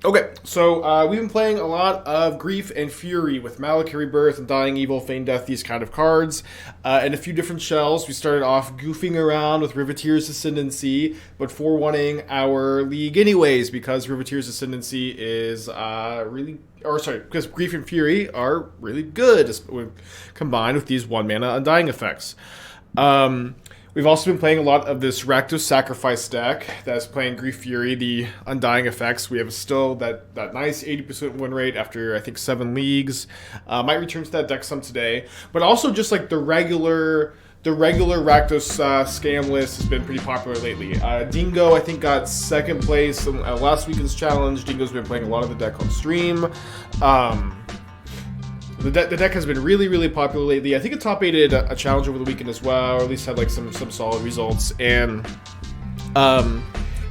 Okay, so we've been playing a lot of Grief and Fury with Malakir Rebirth, Undying Evil, Feign Death, these kind of cards, and a few different shells. We started off goofing around with Riveteer's Ascendancy, but forewarning our league anyways, because Riveteer's Ascendancy is because Grief and Fury are really good when combined with these 1-mana Undying effects. We've also been playing a lot of this Rakdos Sacrifice deck that's playing Grief Fury, the Undying effects. We have still that nice 80% win rate after, I think, 7 leagues. Might return to that deck some today. But also just like the regular Rakdos scam list has been pretty popular lately. Dingo, I think, got second place in last weekend's challenge. Dingo's been playing a lot of the deck on stream. The deck has been really, really popular lately. I think it top 8'd a challenge over the weekend as well, or at least had like some solid results. And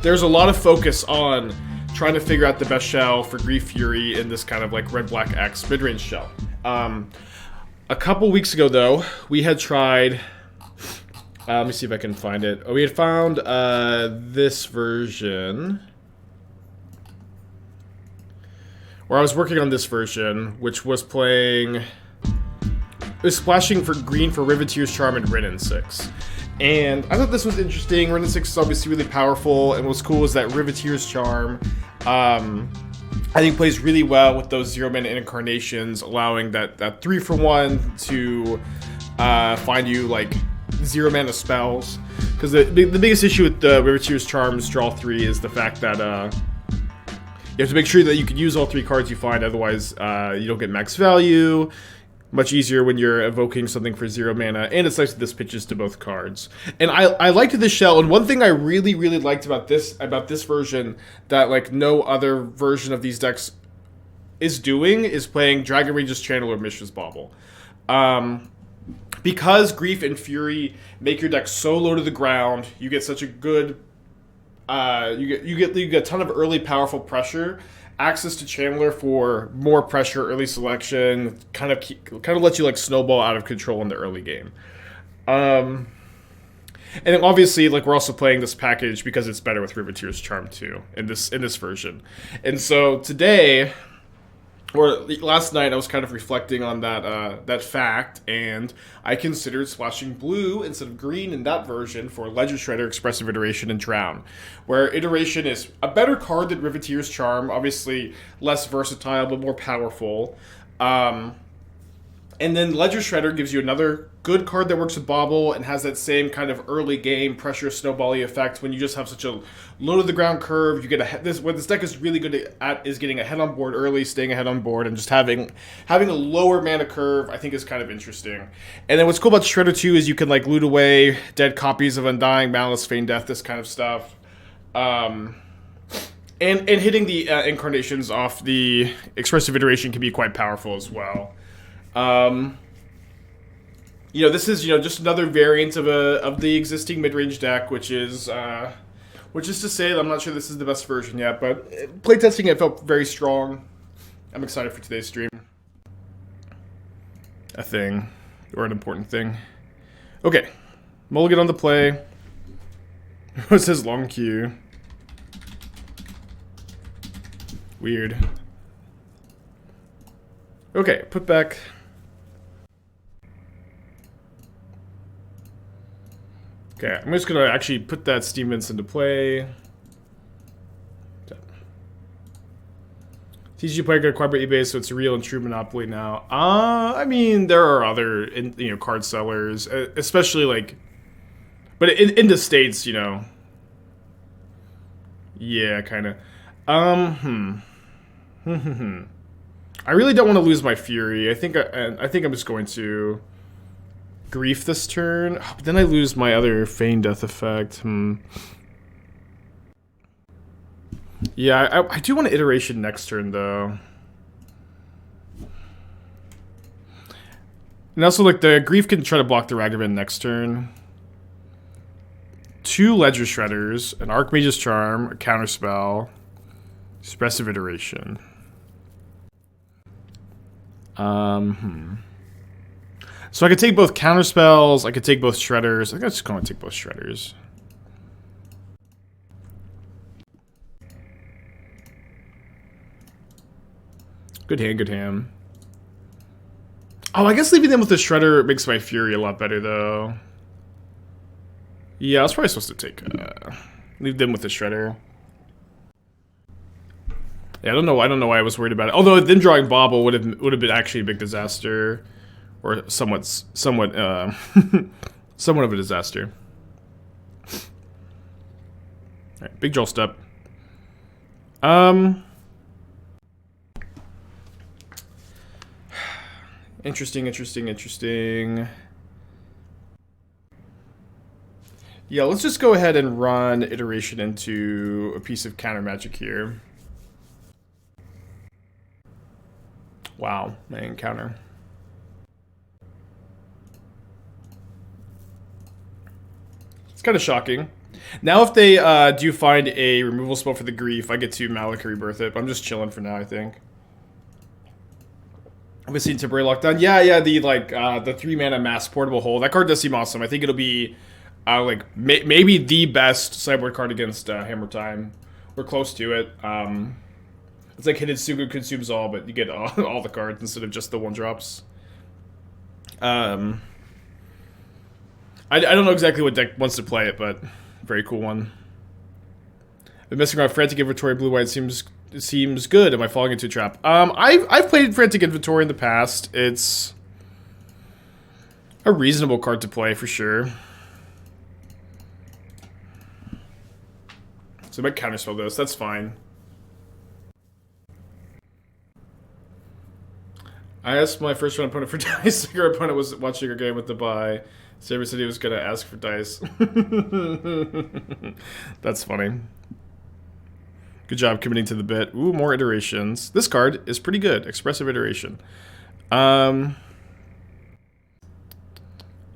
there's a lot of focus on trying to figure out the best shell for Grief Fury in this kind of like red-black X mid-range shell. A couple weeks ago, though, we had tried... let me see if I can find it. We had found this version... where I was working on this version, which was playing... It was splashing for green for Riveteer's Charm and Ridden 6. And I thought this was interesting. Ridden 6 is obviously really powerful, and what's cool is that Riveteer's Charm, I think, plays really well with those 0-mana incarnations, allowing that 3-for-1 to find you, like, 0-mana spells. Because the biggest issue with the Riveteer's Charm's Draw 3 is the fact that... you have to make sure that you can use all 3 cards you find, otherwise you don't get max value. Much easier when you're evoking something for 0 mana, and it's nice that this pitches to both cards. And I liked this shell, and one thing I really, really liked about this version that like no other version of these decks is doing is playing Dragon Range's Channel or Mishra's Bauble. Because Grief and Fury make your deck so low to the ground, you get such a good... you get a ton of early powerful pressure, access to Channeler for more pressure, early selection, kind of lets you like snowball out of control in the early game. And then obviously, like, we're also playing this package because it's better with Riveteer's Charm too in this version. And so today, or last night, I was kind of reflecting on that fact, and I considered splashing blue instead of green in that version for Ledger Shredder, Expressive Iteration, and Drown, where Iteration is a better card than Riveteer's Charm, obviously less versatile but more powerful. And then Ledger Shredder gives you another good card that works with Bauble and has that same kind of early game pressure snowbally effect when you just have such a low to the ground curve. You get what this deck is really good at is getting ahead on board early, staying ahead on board, and just having a lower mana curve. I think is kind of interesting. And then what's cool about Shredder 2 is you can like loot away dead copies of Undying Malice, Feign Death, this kind of stuff. And hitting the incarnations off the Expressive Iteration can be quite powerful as well. This is, just another variant of the existing mid-range deck, which is to say that I'm not sure this is the best version yet, but playtesting it felt very strong. I'm excited for today's stream. A thing, or an important thing. Okay, mulligan on the play. What says long queue? Weird. Okay, put back. Okay, I'm just gonna actually put that Steam Vince into play. TCG player got acquired by eBay, so it's a real and true monopoly now. I mean, there are other card sellers, especially like, but in the States, yeah, kind of. I really don't want to lose my Fury. I think I'm just going to Grief this turn, but then I lose my other Feign Death effect. Yeah, I do want an Iteration next turn, though. And also, like, the Grief can try to block the Ragavan next turn. 2 Ledger Shredders, an Archmage's Charm, a Counterspell, Expressive Iteration. So I could take both Counterspells, I could take both Shredders. I think I'm just going to take both Shredders. Good hand, good hand. Oh, I guess leaving them with the Shredder makes my Fury a lot better, though. Yeah, I was probably supposed to take... leave them with the Shredder. Yeah, I don't know why I was worried about it. Although them drawing Bauble would have been actually a big disaster. Or somewhat somewhat of a disaster. Alright, big draw step. Interesting. Yeah, let's just go ahead and run Iteration into a piece of counter magic here. Wow, man, counter. It's kind of shocking. Now if they do find a removal spell for the Grief, I get to Malakir Rebirth it, but I'm just chilling for now, I think. I've seen temporary lockdown. Yeah, the the 3-mana mass portable hole. That card does seem awesome. I think it'll be maybe the best sideboard card against Hammer Time. We're close to it. It's like Hidetsugu consumes all, but you get all the cards instead of just the 1-drops. I don't know exactly what deck wants to play it, but very cool one. I've been messing around Frantic Inventory Blue-White seems good. Am I falling into a trap? I've played Frantic Inventory in the past. It's a reasonable card to play for sure. So I might counterspell this. That's fine. I asked my first round opponent for dice. Your opponent was watching your game with the buy. Saber said he was going to ask for dice. That's funny. Good job committing to the bit. Ooh, more iterations. This card is pretty good. Expressive Iteration.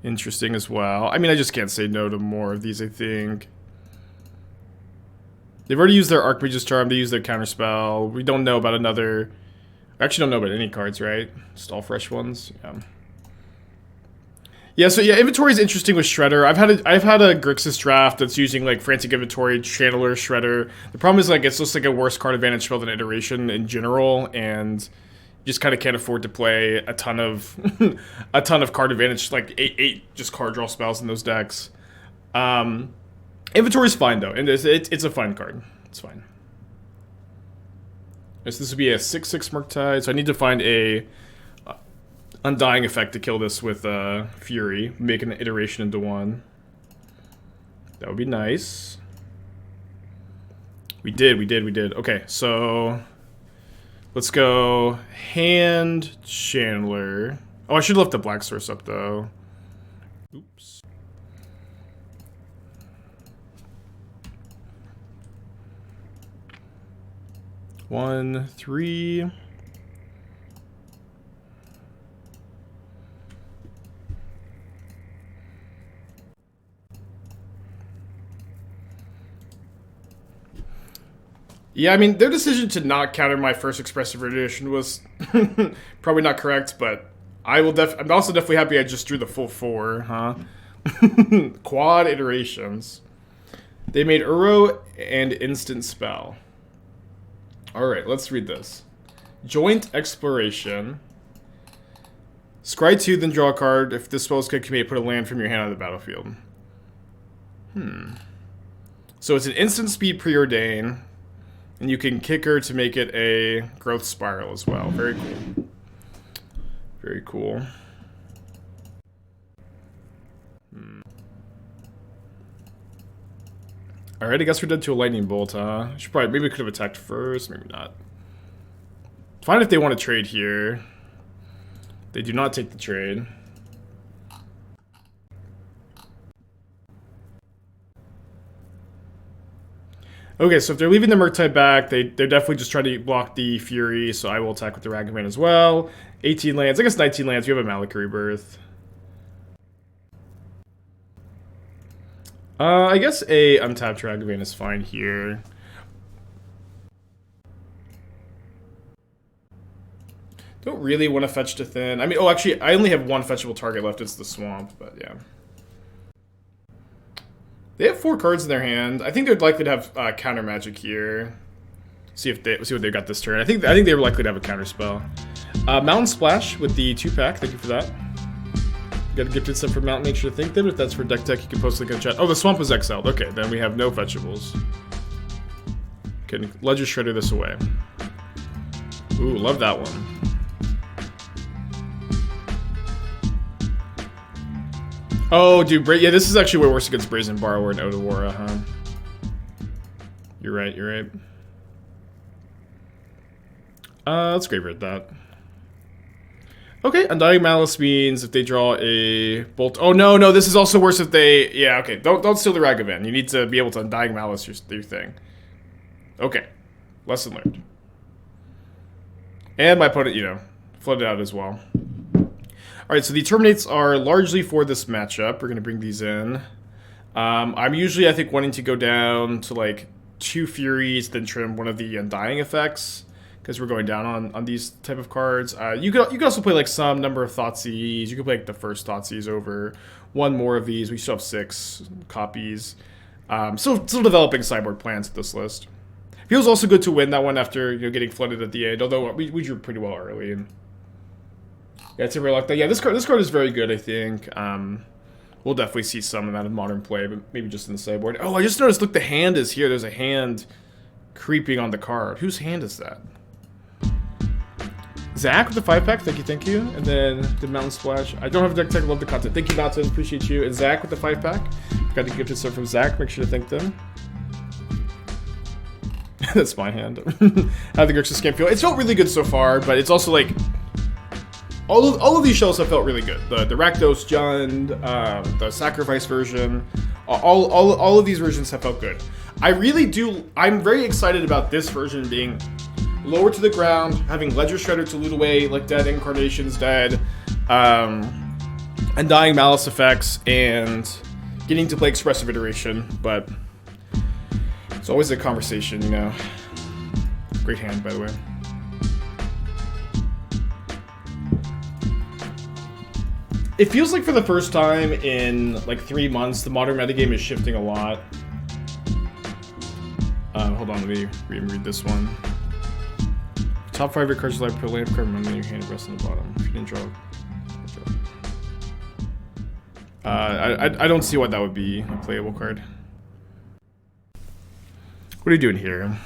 Interesting as well. I mean, I just can't say no to more of these, I think. They've already used their Archmage's Charm. They used their Counterspell. We don't know about another... I actually don't know about any cards, right? Just all fresh ones. Yeah, so yeah, inventory is interesting with Shredder. I've had a Grixis draft that's using like Frantic Inventory, Channeler, Shredder. The problem is like it's just like a worse card advantage spell than Iteration in general, and you just kind of can't afford to play a ton of card advantage, like eight just card draw spells in those decks. Inventory is fine though, and it's a fine card. It's fine. So this would be a 6/6 Murktide, so I need to find a Undying effect to kill this with Fury, make an iteration into one. That would be nice. We did. Okay, so let's go hand Chandler. Oh, I should have left the black source up though. Oops. One, 3. Yeah, I mean, their decision to not counter my first Expressive Iteration was probably not correct, but I'm also definitely happy I just drew the full 4, huh? Quad iterations. They made Uro and Instant Spell. Alright, let's read this. Joint Exploration. Scry 2, then draw a card. If this spell is good, put a land from your hand on the battlefield. So it's an instant speed preordain. And you can kick her to make it a growth spiral as well. Very cool. Very cool. Alright, I guess we're dead to a lightning bolt, huh? Maybe we could have attacked first, maybe not. Fine if they want to trade here. They do not take the trade. Okay, so if they're leaving the Murktide back, they're definitely just trying to block the Fury, so I will attack with the Ragavan as well. 18 lands, I guess 19 lands, we have a Malakir Rebirth. I guess a untapped Ragavan is fine here. Don't really want to fetch to thin. I mean, oh, actually, I only have one fetchable target left. It's the Swamp, but yeah. They have 4 cards in their hand. I think they're likely to have counter magic here. See what they got this turn. I think they were likely to have a counter spell. Mountain Splash with the 2-pack. Thank you for that. Got a gifted set for Mountain. Make sure to thank them. If that's for deck tech, you can post a link in chat. Oh, the Swamp was exiled. Okay, then we have no fetchables. Can Ledger Shredder this away. Ooh, love that one. Oh, dude, yeah, this is actually way worse against Brazen Borrower and Odawara, huh? You're right, you're right. Let's graveyard that. Okay, Undying Malice means if they draw a bolt. Oh no, this is also worse if they. Yeah, okay. Don't steal the Ragavan. You need to be able to Undying Malice your thing. Okay, lesson learned. And my opponent, you know, flooded out as well. All right, so the Terminates are largely for this matchup. We're gonna bring these in. I'm usually, I think, wanting to go down to like 2 Furies, then trim one of the Undying effects, because we're going down on these type of cards. You could also play like some number of Thoughtseize. You could play like the first Thoughtseize over one more of these. We still have 6 copies. Still developing sideboard plans with this list. Feels also good to win that one after, you know, getting flooded at the end. Although we drew pretty well early. And yeah, it's a real luck. Yeah, this card is very good. I think. We'll definitely see some of that in modern play, but maybe just in the sideboard. Oh, I just noticed. Look, the hand is here. There's a hand creeping on the card. Whose hand is that? Zach with the 5-pack, thank you. And then the Mountain Splash. I don't have deck tech, love the content. Thank you, Mountain, appreciate you. And Zach with the 5-pack. Got a gifted set from Zach, make sure to thank them. That's my hand. How the Grixis game feel. It's felt really good so far, but it's also like all of these shells have felt really good. The Rakdos Jund, the Sacrifice version, all of these versions have felt good. I'm very excited about this version being lower to the ground, having Ledger Shredder to loot away like Dead Incarnation's Dead, Undying Malice effects, and getting to play Expressive Iteration, but it's always a conversation, you know. Great hand, by the way. It feels like for the first time in like 3 months, the modern metagame is shifting a lot. Hold on, let me read this one. Top 5 cards live per land card, remember your hand rest on the bottom. If you didn't draw. I don't see why that would be a playable card. What are you doing here?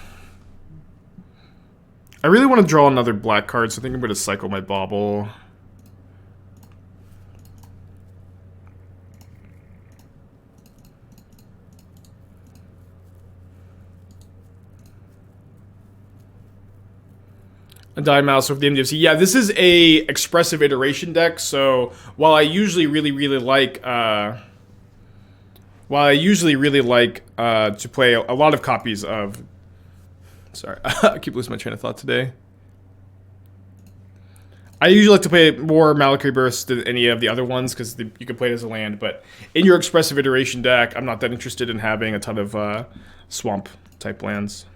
I really want to draw another black card, so I think I'm going to cycle my Bauble. Undying Malice with the MDFC. Yeah, this is a Expressive Iteration deck, so while I usually really like to play a lot of copies of... Sorry, I keep losing my train of thought today. I usually like to play more Malakir bursts than any of the other ones, because you can play it as a land, but in your Expressive Iteration deck, I'm not that interested in having a ton of swamp-type lands.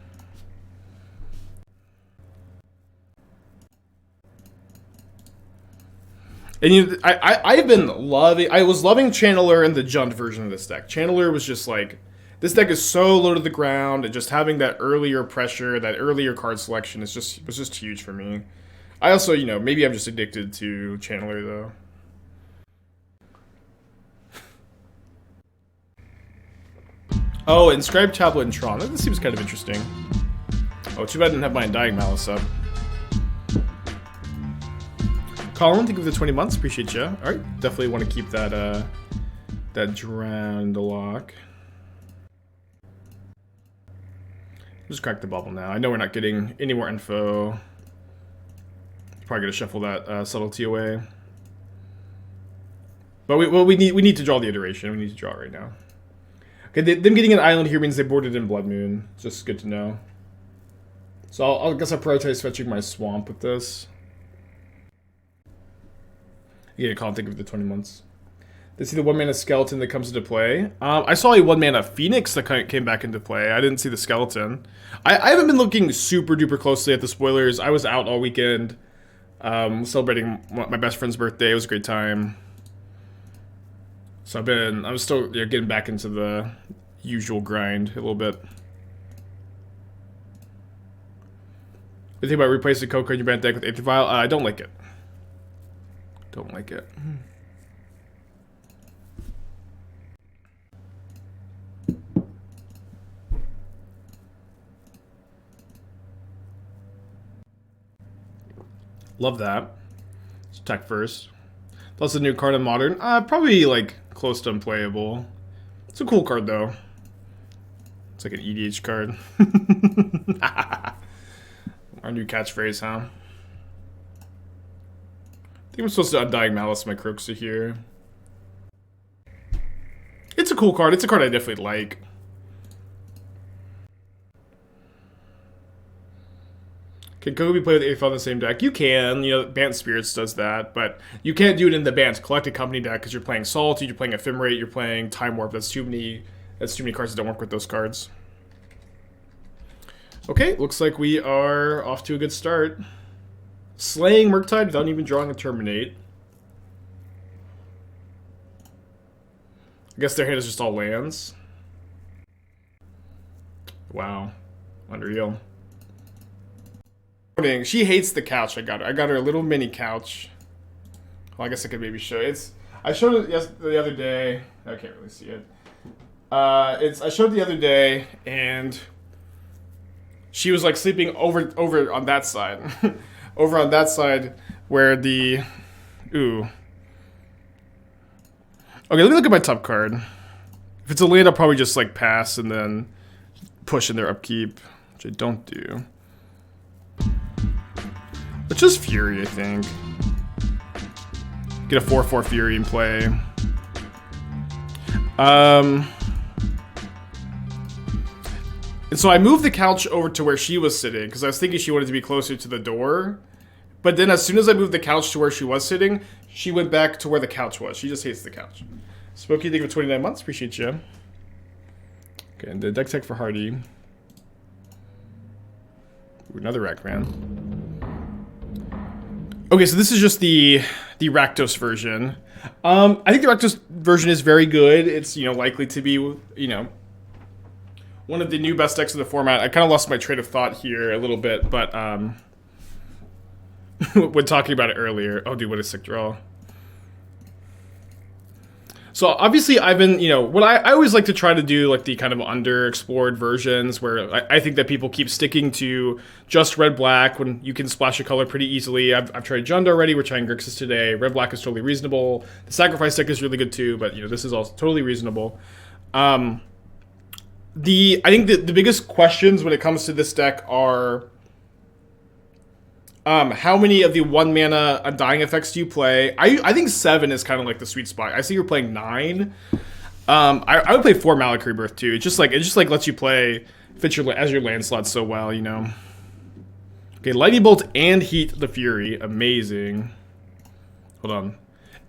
And you know, I was loving Channeler and the Jund version of this deck. Channeler was just like, this deck is so low to the ground, and just having that earlier pressure, that earlier card selection was just huge for me. I also, you know, maybe I'm just addicted to Channeler though. Oh, Inscribed Tablet and Tron. That seems kind of interesting. Oh, too bad I didn't have my Undying Malice up. Colin, thank you for the 20 months. Appreciate you. All right, definitely want to keep that that drowned Loch. Just crack the bubble now. I know we're not getting any more info. Probably gonna shuffle that subtlety away. But we need to draw the iteration. We need to draw it right now. Okay, them getting an island here means they boarded in Blood Moon. Just good to know. So I guess I'll prioritize fetching my swamp with this. Yeah, Colin, think of the 20 months. They see the 1-mana skeleton that comes into play. I saw a 1-mana Phoenix that came back into play. I didn't see the skeleton. I haven't been looking super duper closely at the spoilers. I was out all weekend celebrating my best friend's birthday. It was a great time. So I'm still getting back into the usual grind a little bit. You think about replacing Coco in your band deck with Aether Vial? I don't like it. Don't like it. Love that. Let's attack first. Plus a new card in Modern. Probably like close to unplayable. It's a cool card though. It's like an EDH card. Our new catchphrase, huh? I think I'm supposed to Undying Malice my Kroxa here. It's a cool card. It's a card I definitely like. Can Coco be played with Aether in the same deck? You can. You know, Bant Spirits does that, but you can't do it in the Bant Collected Company deck because you're playing Salt, you're playing Ephemerate, you're playing Time Warp. That's too many cards that don't work with those cards. Okay, looks like we are off to a good start. Slaying Murktide without even drawing a Terminate. I guess their hand is just all lands. Wow. Unreal. She hates the couch I got her. I got her a little mini couch. Well, I guess I could maybe show it. I showed it the other day. I can't really see it. I showed it the other day, and she was like sleeping over on that side. Over on that side where the... Ooh. Okay, let me look at my top card. If it's a land, I'll probably just like pass and then push in their upkeep, which I don't do. It's just Fury, I think. Get a 4/4 Fury in play. And so I moved the couch over to where she was sitting because I was thinking she wanted to be closer to the door. But then as soon as I moved the couch to where she was sitting, she went back to where the couch was. She just hates the couch. Smokey, thank you for 29 months. Appreciate you. Okay, and the deck tech for Hardy. Ooh, another Ragavan. Okay, so this is just the Rakdos version. I think the Rakdos version is very good. It's, you know, likely to be, you know, one of the new best decks in the format. I kind of lost my train of thought here a little bit, but when talking about it earlier. Oh, dude, what a sick draw. So obviously I've been, you know, what I always like to try to do, like the kind of underexplored versions where I think that people keep sticking to just red-black when you can splash a color pretty easily. I've tried Jund already, we're trying Grixis today. Red-black is totally reasonable. The Sacrifice deck is really good too, but you know, this is also totally reasonable. I think the biggest questions when it comes to this deck are how many of the 1 mana Undying effects do you play? I think 7 is kind of like the sweet spot. I see you're playing 9. I would play 4 Malakir Rebirth too. It just like lets you play fits your as your land slots so well, you know. Okay, Lightning Bolt and Heat the Fury, amazing. Hold on.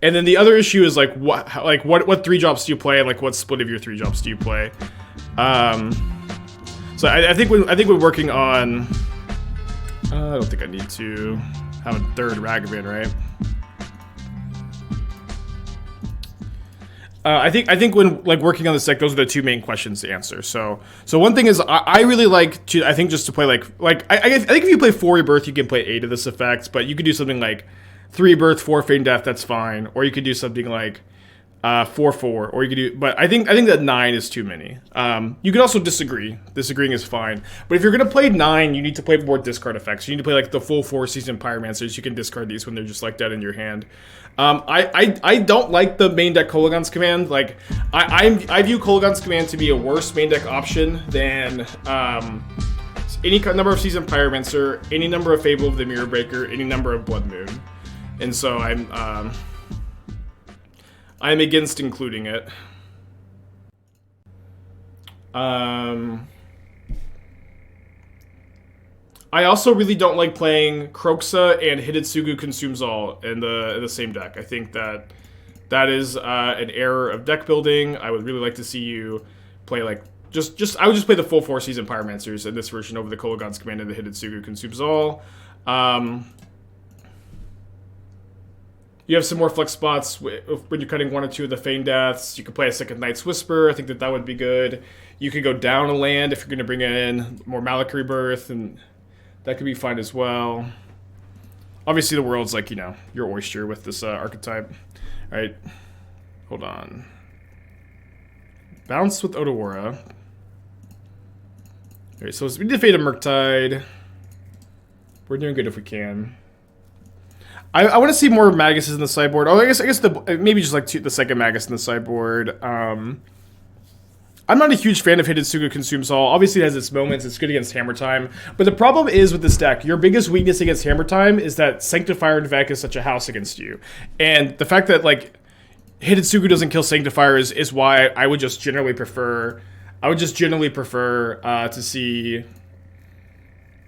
And then the other issue is like what 3 drops do you play and like what split of your 3 drops do you play? So I think we're working on. I don't think I need to have a 3rd Ragavan, right? I think when like working on this deck, those are the 2 main questions to answer. So one thing is I really like to just to play like I think if you play 4 Rebirth, you can play 8 of this effect, but you could do something like 3 Rebirth, 4 Feign Death, that's fine, or you could do something like 4/4, or you could do, but I think that 9 is too many. You could also disagree. Disagreeing is fine. But if you're gonna play 9, you need to play more discard effects. You need to play like the full 4 season Pyromancers. You can discard these when they're just like that in your hand. I don't like the main deck Kolaghan's Command. Like I view Kolaghan's Command to be a worse main deck option than any number of season Pyromancer, any number of Fable of the Mirror Breaker, any number of Blood Moon. And so I'm against including it. I also really don't like playing Kroxa and Hidetsugu Consumes All in the same deck. I think that is an error of deck building. I would really like to see you play like I would just play the full 4 season Pyromancers in this version over the Kolaghan's Command and the Hidetsugu Consumes All. You have some more flex spots when you're cutting 1 or 2 of the Feign Deaths. You could play a second Night's Whisper. I think that would be good. You could go down a land if you're going to bring in more Malakir Rebirth, and That could be fine as well. Obviously, the world's like, you know, your oyster with this archetype. All right, hold on. Bounce with Otawara. All right, so we defeat a Murktide. We're doing good if we can. I want to see more Maguses in the sideboard. Oh, I guess maybe just like the second Magus in the sideboard. I'm not a huge fan of Hidetsugu Consumes All. Obviously, it has its moments. It's good against Hammer Time. But the problem is with this deck, your biggest weakness against Hammer Time is that Sanctifier and Vec is such a house against you. And the fact that, like, Hidetsugu doesn't kill Sanctifier is why I would just generally prefer... to see...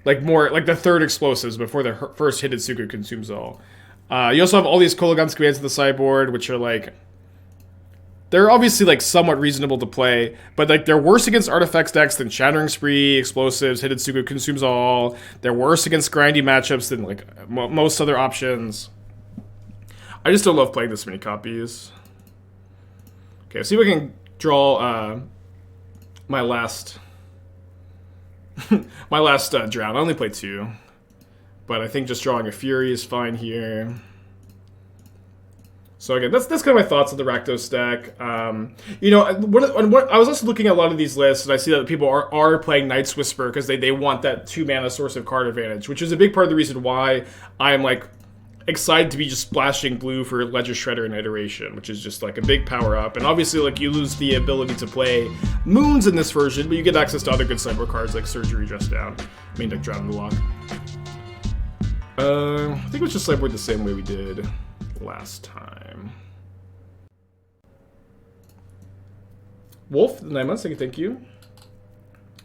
like, more... like, the third explosives before the first Hidetsugu Consumes All. You also have all these Kolaghan's commands in the sideboard, which are, like... they're obviously, like, somewhat reasonable to play, but, like, they're worse against artifacts decks than Shattering Spree, Explosives, Hidetsugu Consumes All. They're worse against grindy matchups than, like, most other options. I just don't love playing this many copies. Okay, let's see if I can draw, my last... my last drown. I only played 2. But I think just drawing a Fury is fine here. So again, that's kind of my thoughts on the Rakdos deck. You know, I was also looking at a lot of these lists, and I see that people are playing Night's Whisper because they want that 2-mana source of card advantage, which is a big part of the reason why I'm like excited to be just splashing blue for Ledger Shredder and Iteration, which is just like a big power up. And obviously, like, you lose the ability to play Moons in this version, but you get access to other good sideboard cards like Surgery, Dress Down, Main Deck Drown, and Loch. I think we'll just sideboard the same way we did last time. Wolf, 9 months, thank you.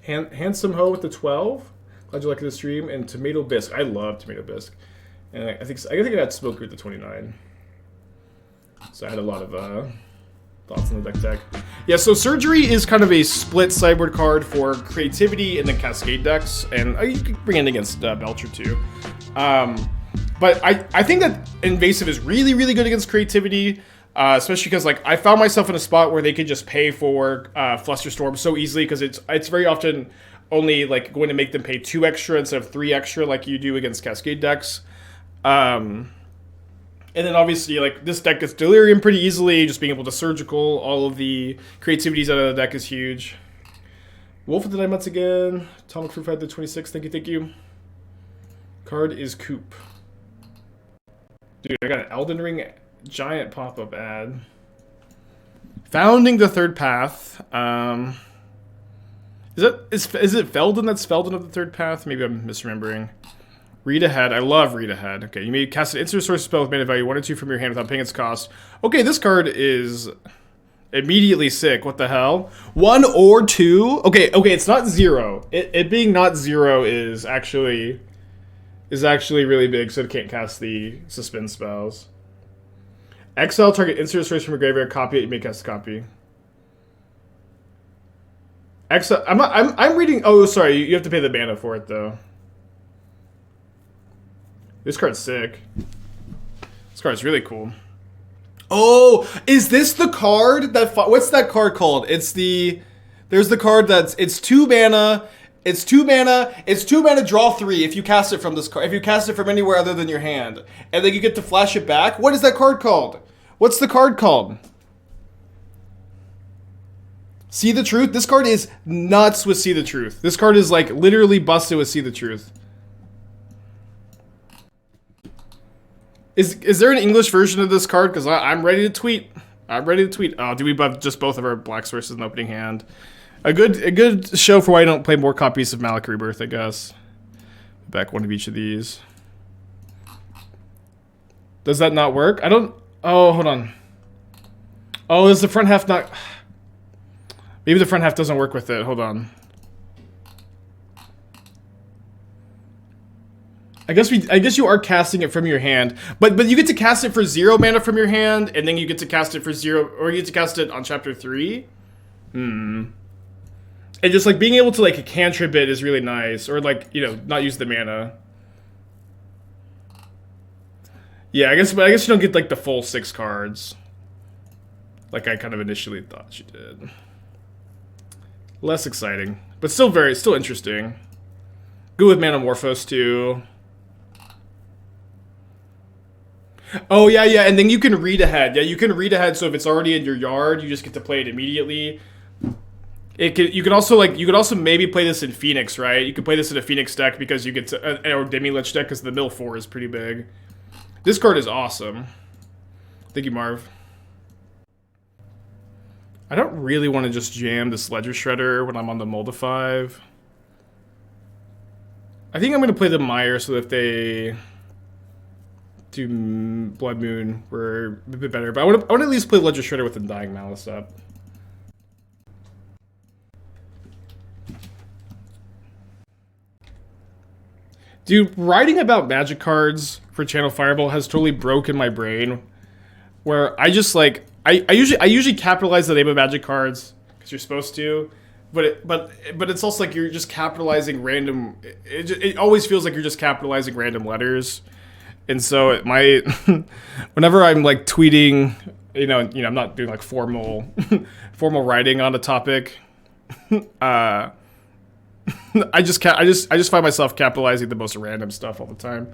Handsome Ho with the 12. Glad you like the stream. And Tomato Bisque. I love Tomato Bisque. And I think I had Smoke with the 29. So I had a lot of thoughts on the deck. Yeah, so Surgery is kind of a split sideboard card for creativity and then Cascade decks. And you can bring it against Belcher too. But I think that Invasive is really, really good against creativity, especially because, like, I found myself in a spot where they could just pay for Flusterstorm so easily because it's very often only, like, going to make them pay 2 extra instead of 3 extra like you do against Cascade decks. And then obviously, like, this deck gets Delirium pretty easily, just being able to surgical all of the creativities out of the deck is huge. Wolf of the 9 months again. Atomic Fruit had the 26, thank you. Card is Coop. Dude, I got an Elden Ring giant pop-up ad. Founding the Third Path. Is it Felden that's Felden of the Third Path? Maybe I'm misremembering. Read Ahead. I love Read Ahead. Okay, you may cast an instant source spell with mana value 1 or 2 from your hand without paying its cost. Okay, this card is immediately sick. What the hell? 1 or 2? Okay, it's not 0. It being not 0 is actually really big, so it can't cast the suspend spells. Exile target insert source from your graveyard, copy it, you may cast a copy. Exile, I'm reading, oh sorry, you have to pay the mana for it though. This card's sick. This card's really cool. Oh, is this the card that, what's that card called? There's the card it's 2 mana, it's 2 mana, draw 3 if you cast it from this card, if you cast it from anywhere other than your hand. And then you get to flash it back. What is that card called? What's the card called? See the Truth? This card is nuts with See the Truth. This card is like literally busted with See the Truth. Is there an English version of this card? Because I'm ready to tweet. Oh, do we have just both of our black sources in the opening hand? A good show for why I don't play more copies of Malakir Rebirth, I guess. Back one of each of these. Does that not work? I don't... Oh, hold on. Oh, is the front half not... Maybe the front half doesn't work with it. Hold on. I guess you are casting it from your hand, but you get to cast it for 0 mana from your hand, and then you get to cast it for 0, or you get to cast it on chapter 3. And just like being able to like cantrip it is really nice, or like, you know, not use the mana. Yeah, I guess you don't get like the full 6 cards, like I kind of initially thought you did. Less exciting, but still interesting. Good with Manamorphose too. Oh yeah, yeah, and then you can read ahead. Yeah, you can read ahead. So if it's already in your yard, you just get to play it immediately. You could also maybe play this in Phoenix, right? You could play this in a Phoenix deck because you get to or Demi-Lich deck because the mill 4 is pretty big. This card is awesome. Thank you, Marv. I don't really want to just jam this Ledger Shredder when I'm on the Molda 5. I think I'm going to play the Mire so that if they do Blood Moon, we're a bit better. But I want to at least play Ledger Shredder with Undying Malice up. Dude, writing about Magic cards for Channel Fireball has totally broken my brain. Where I just like I usually capitalize the name of Magic cards because you're supposed to, but it's also like you're just capitalizing random. It always feels like you're just capitalizing random letters, and so it might whenever I'm like tweeting, you know, I'm not doing like formal writing on a topic. I just find myself capitalizing the most random stuff all the time.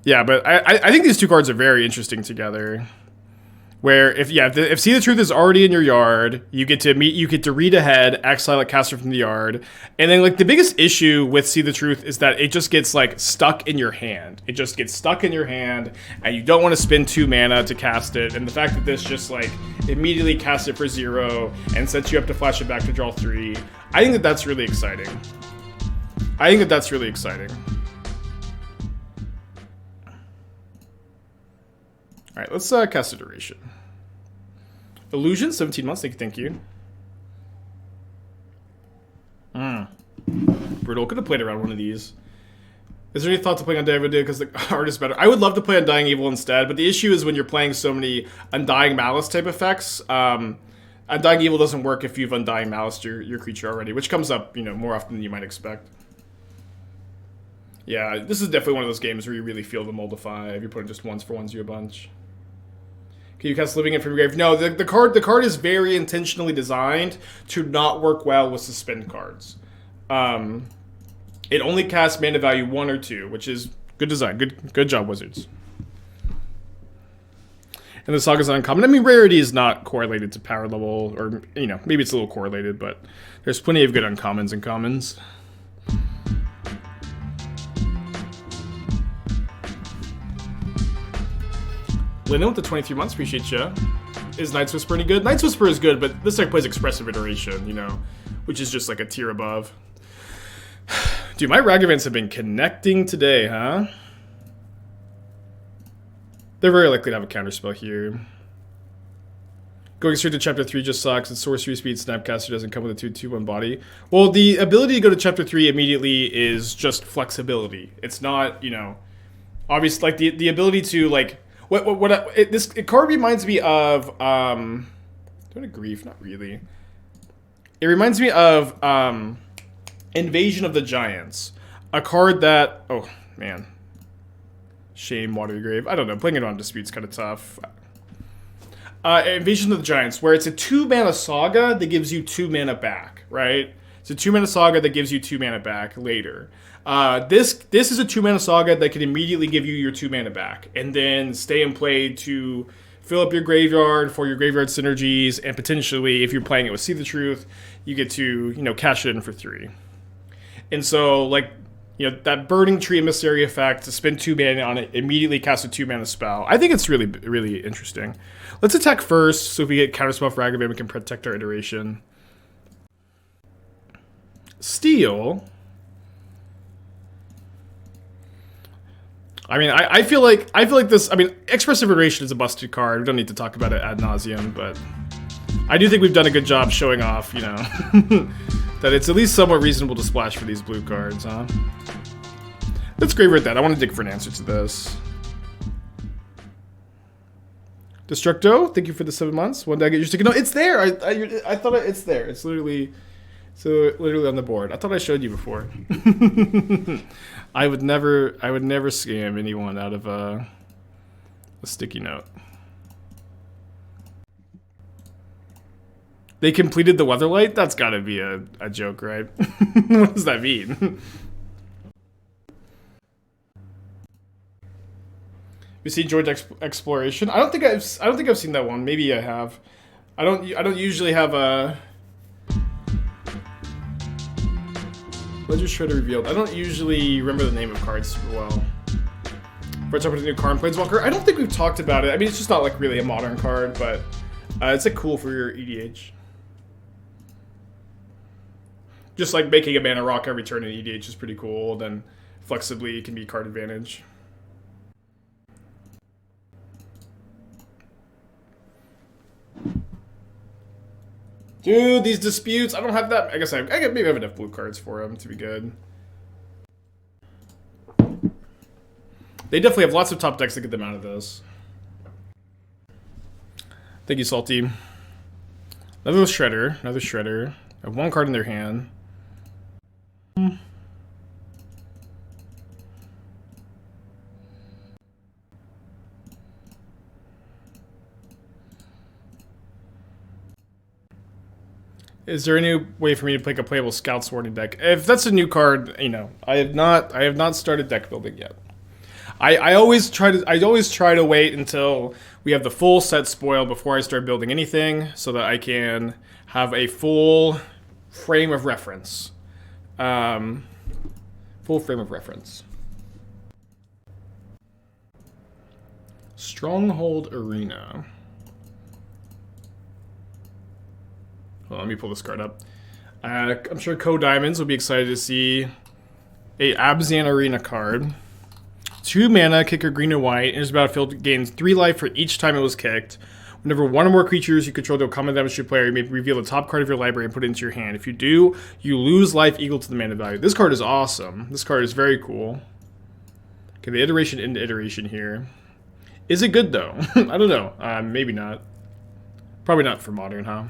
Yeah, but I think these two cards are very interesting together. Where if See the Truth is already in your yard, you get to read ahead, exile a caster from the yard, and then like the biggest issue with See the Truth is that it just gets like stuck in your hand. It just gets stuck in your hand, and you don't want to spend 2 mana to cast it. And the fact that this just like immediately casts it for 0 and sets you up to flash it back to draw 3, I think that's really exciting. All right, let's cast Iteration. Illusion, 17 months. Thank you. Brutal. Could have played around one of these. Is there any thought to playing Undying Evil because the art is better? I would love to play Undying Evil instead, but the issue is when you're playing so many Undying Malice type effects. Undying Evil doesn't work if you've Undying Malice your creature already, which comes up, more often than you might expect. Yeah, this is definitely one of those games where you really feel the Molda 5. You're putting just ones for ones you a bunch. Can you cast Living End from your grave? No, the card is very intentionally designed to not work well with suspend cards. It only casts mana value 1 or 2, which is good design. Good job, Wizards. And the Saga's uncommon. I mean, rarity is not correlated to power level, or maybe it's a little correlated, but there's plenty of good uncommons and commons. Lennon with the 23 months, appreciate ya. Is Night's Whisper any good? Night's Whisper is good, but this deck plays Expressive Iteration, which is just like a tier above. Dude, my Ragavans have been connecting today, huh? They're very likely to have a counterspell here. Going straight to Chapter 3 just sucks. It's Sorcery Speed Snapcaster doesn't come with a 2/2/1 body. Well, the ability to go to Chapter 3 immediately is just flexibility. It's not, obviously, like, the ability to, like... This card reminds me of, don't grief, not really. It reminds me of, Invasion of the Giants. A card that, oh, man. Shame, Watery Grave. I don't know, playing it on Dispute's kind of tough. Invasion of the Giants, where it's a 2-mana saga that gives you 2 mana back, right? It's a 2-mana saga that gives you 2 mana back later. This is a 2-mana saga that can immediately give you your 2 mana back, and then stay in play to fill up your graveyard for your graveyard synergies, and potentially, if you're playing it with See the Truth, you get to, cash it in for 3. And so, like, that Burning Tree Emissary effect, to spend 2 mana on it, immediately cast a 2-mana spell. I think it's really, really interesting. Let's attack first, so if we get counterspell for Ragavan, we can protect our iteration. Steal... I mean, I feel like this. I mean, Expressive Iteration is a busted card. We don't need to talk about it ad nauseum, but I do think we've done a good job showing off, that it's at least somewhat reasonable to splash for these blue cards, huh? Let's graveyard that. I want to dig for an answer to this. Destructo, thank you for the 7 months. When did I get your sticker? No, it's there. I thought it's there. It's literally on the board. I thought I showed you before. I would never scam anyone out of a sticky note. They completed the Weatherlight? That's gotta be a joke, right? What does that mean? We see Joint Exploration. I don't think I've seen that one. Maybe I have. I don't usually have a Ledger Shredder revealed. I don't usually remember the name of cards super well. First up with a new Karn Planeswalker. I don't think we've talked about it. I mean, it's just not like really a modern card, but it's like cool for your EDH. Just like making a mana rock every turn in EDH is pretty cool. Then flexibly it can be card advantage. Dude, these disputes. I don't have that. I guess I maybe have enough blue cards for them to be good. They definitely have lots of top decks to get them out of this. Thank you, Salty. Another Shredder. Another Shredder. I have one card in their hand. Is there any way for me to pick a playable Scout Swording deck? If that's a new card, you know, I have not started deck building yet. I always try to wait until we have the full set spoiled before I start building anything, so that I can have a full frame of reference. Full frame of reference. Stronghold Arena. Well, let me pull this card up. I'm sure Co-Diamonds will be excited to see a Abzan Arena card. 2 mana, kicker green and white. Enters the battlefield, gains 3 life for each time it was kicked. Whenever one or more creatures you control deal common damage to your player, you may reveal the top card of your library and put it into your hand. If you do, you lose life equal to the mana value. This card is awesome. This card is very cool. Okay, the iteration into iteration here. Is it good though? I don't know. Maybe not. Probably not for modern, huh?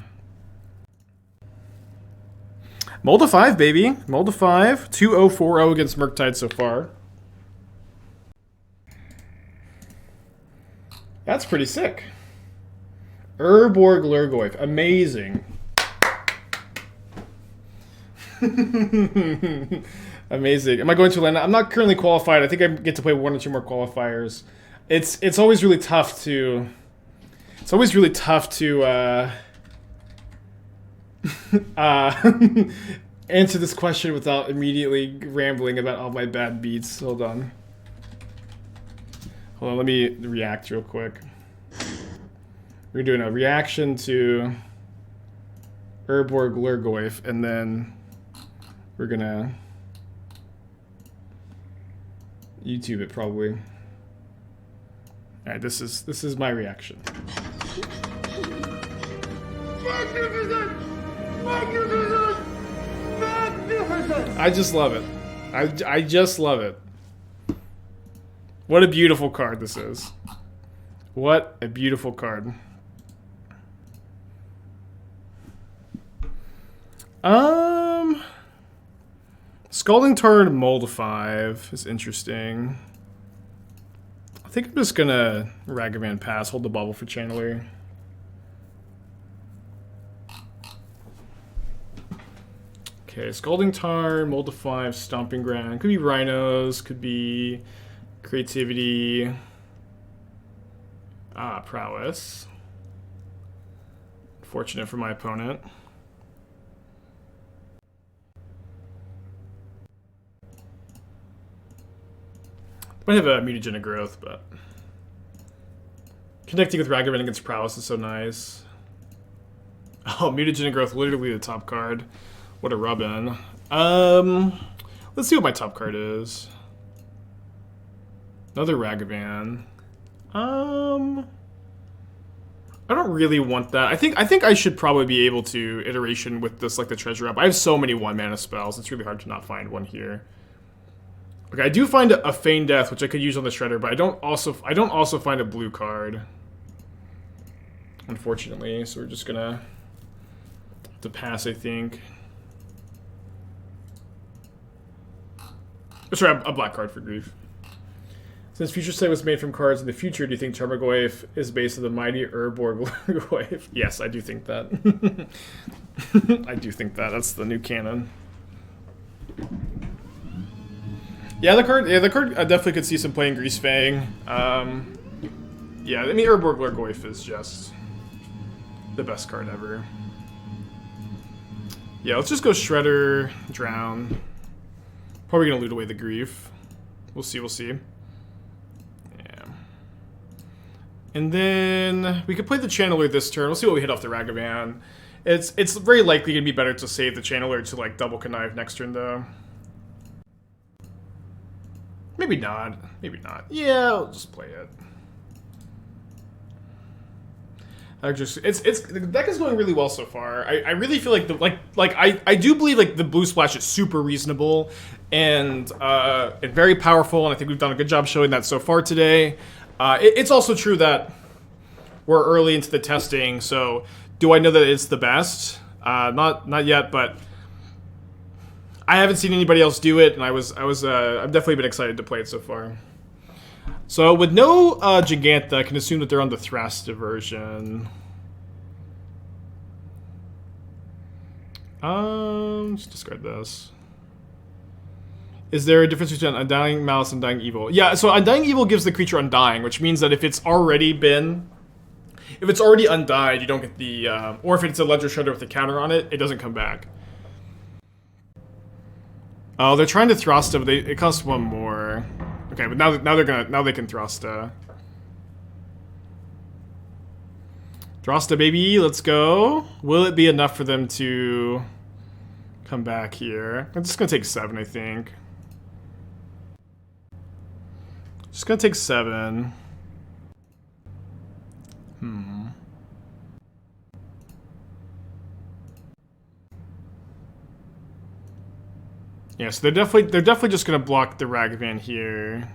Mold of 5, baby. Mold of 5. 2-0-4-0 against Murktide so far. That's pretty sick. Urborg Lurgoyf. Amazing. Amazing. Am I going to land? I'm not currently qualified. I think I get to play 1 or 2 more qualifiers. It's always really tough to... It's always really tough to... answer this question without immediately rambling about all my bad beats. Hold on. Hold on, let me react real quick. We're doing a reaction to Urborg Lurgoyf, and then we're gonna YouTube it probably. Alright, this is my reaction. I just love it. I just love it. What a beautiful card this is. What a beautiful card. Scalding Tarn Mold of 5 is interesting. I think I'm just gonna Ragavan pass, hold the Bauble for Channeler. Okay, Scalding Tarn, Mold of 5, Stomping Ground. Could be Rhinos, could be Creativity. Prowess. Fortunate for my opponent. Might have a Mutagenic Growth, but connecting with Ragavan against Prowess is so nice. Oh, Mutagenic Growth, literally the top card. What a rub-in. Let's see what my top card is. Another Ragavan. I don't really want that. I think I should probably be able to iteration with this, like the treasure up. I have so many 1-mana spells. It's really hard to not find one here. Okay, I do find a Feign Death, which I could use on the Shredder, but I don't also find a blue card, unfortunately. So we're just gonna have to pass, I think. Sorry, a black card for Grief. Since Future Sight was made from cards in the future, do you think Tarmogoyf is based on the mighty Urborg Lurgoyf? Yes, I do think that. I do think that. That's the new canon. Yeah, the card I definitely could see some play in Grease Fang. Yeah, I mean, Urborg Lurgoyf is just the best card ever. Yeah, let's just go Shredder, Drown. Probably gonna loot away the Grief. We'll see, we'll see. Yeah. And then we could play the Channeler this turn. We'll see what we hit off the Ragavan. It's very likely gonna be better to save the Channeler to like double Connive next turn though. Maybe not. Maybe not. Yeah, I'll just play it. The deck is going really well so far. I really feel like I do believe like the blue splash is super reasonable and very powerful, and I think we've done a good job showing that so far today. It's also true that we're early into the testing, so do I know that it's the best? Not yet, but I haven't seen anybody else do it, and I've definitely been excited to play it so far. So with no Gigantha, I can assume that they're on the Thrasta version. Let's discard this. Is there a difference between Undying Malice and Undying Evil? Yeah, so Undying Evil gives the creature Undying, which means that if it's already undyed, you don't get the, or if it's a Ledger Shredder with a counter on it, it doesn't come back. Oh, they're trying to Thrasta, but it costs one more. Okay, but now they can Thrasta. Thrasta, baby, let's go. Will it be enough for them to come back here? I'm just gonna take 7, I think. Just gonna take 7. Yeah, so they're definitely just gonna block the Ragavan here.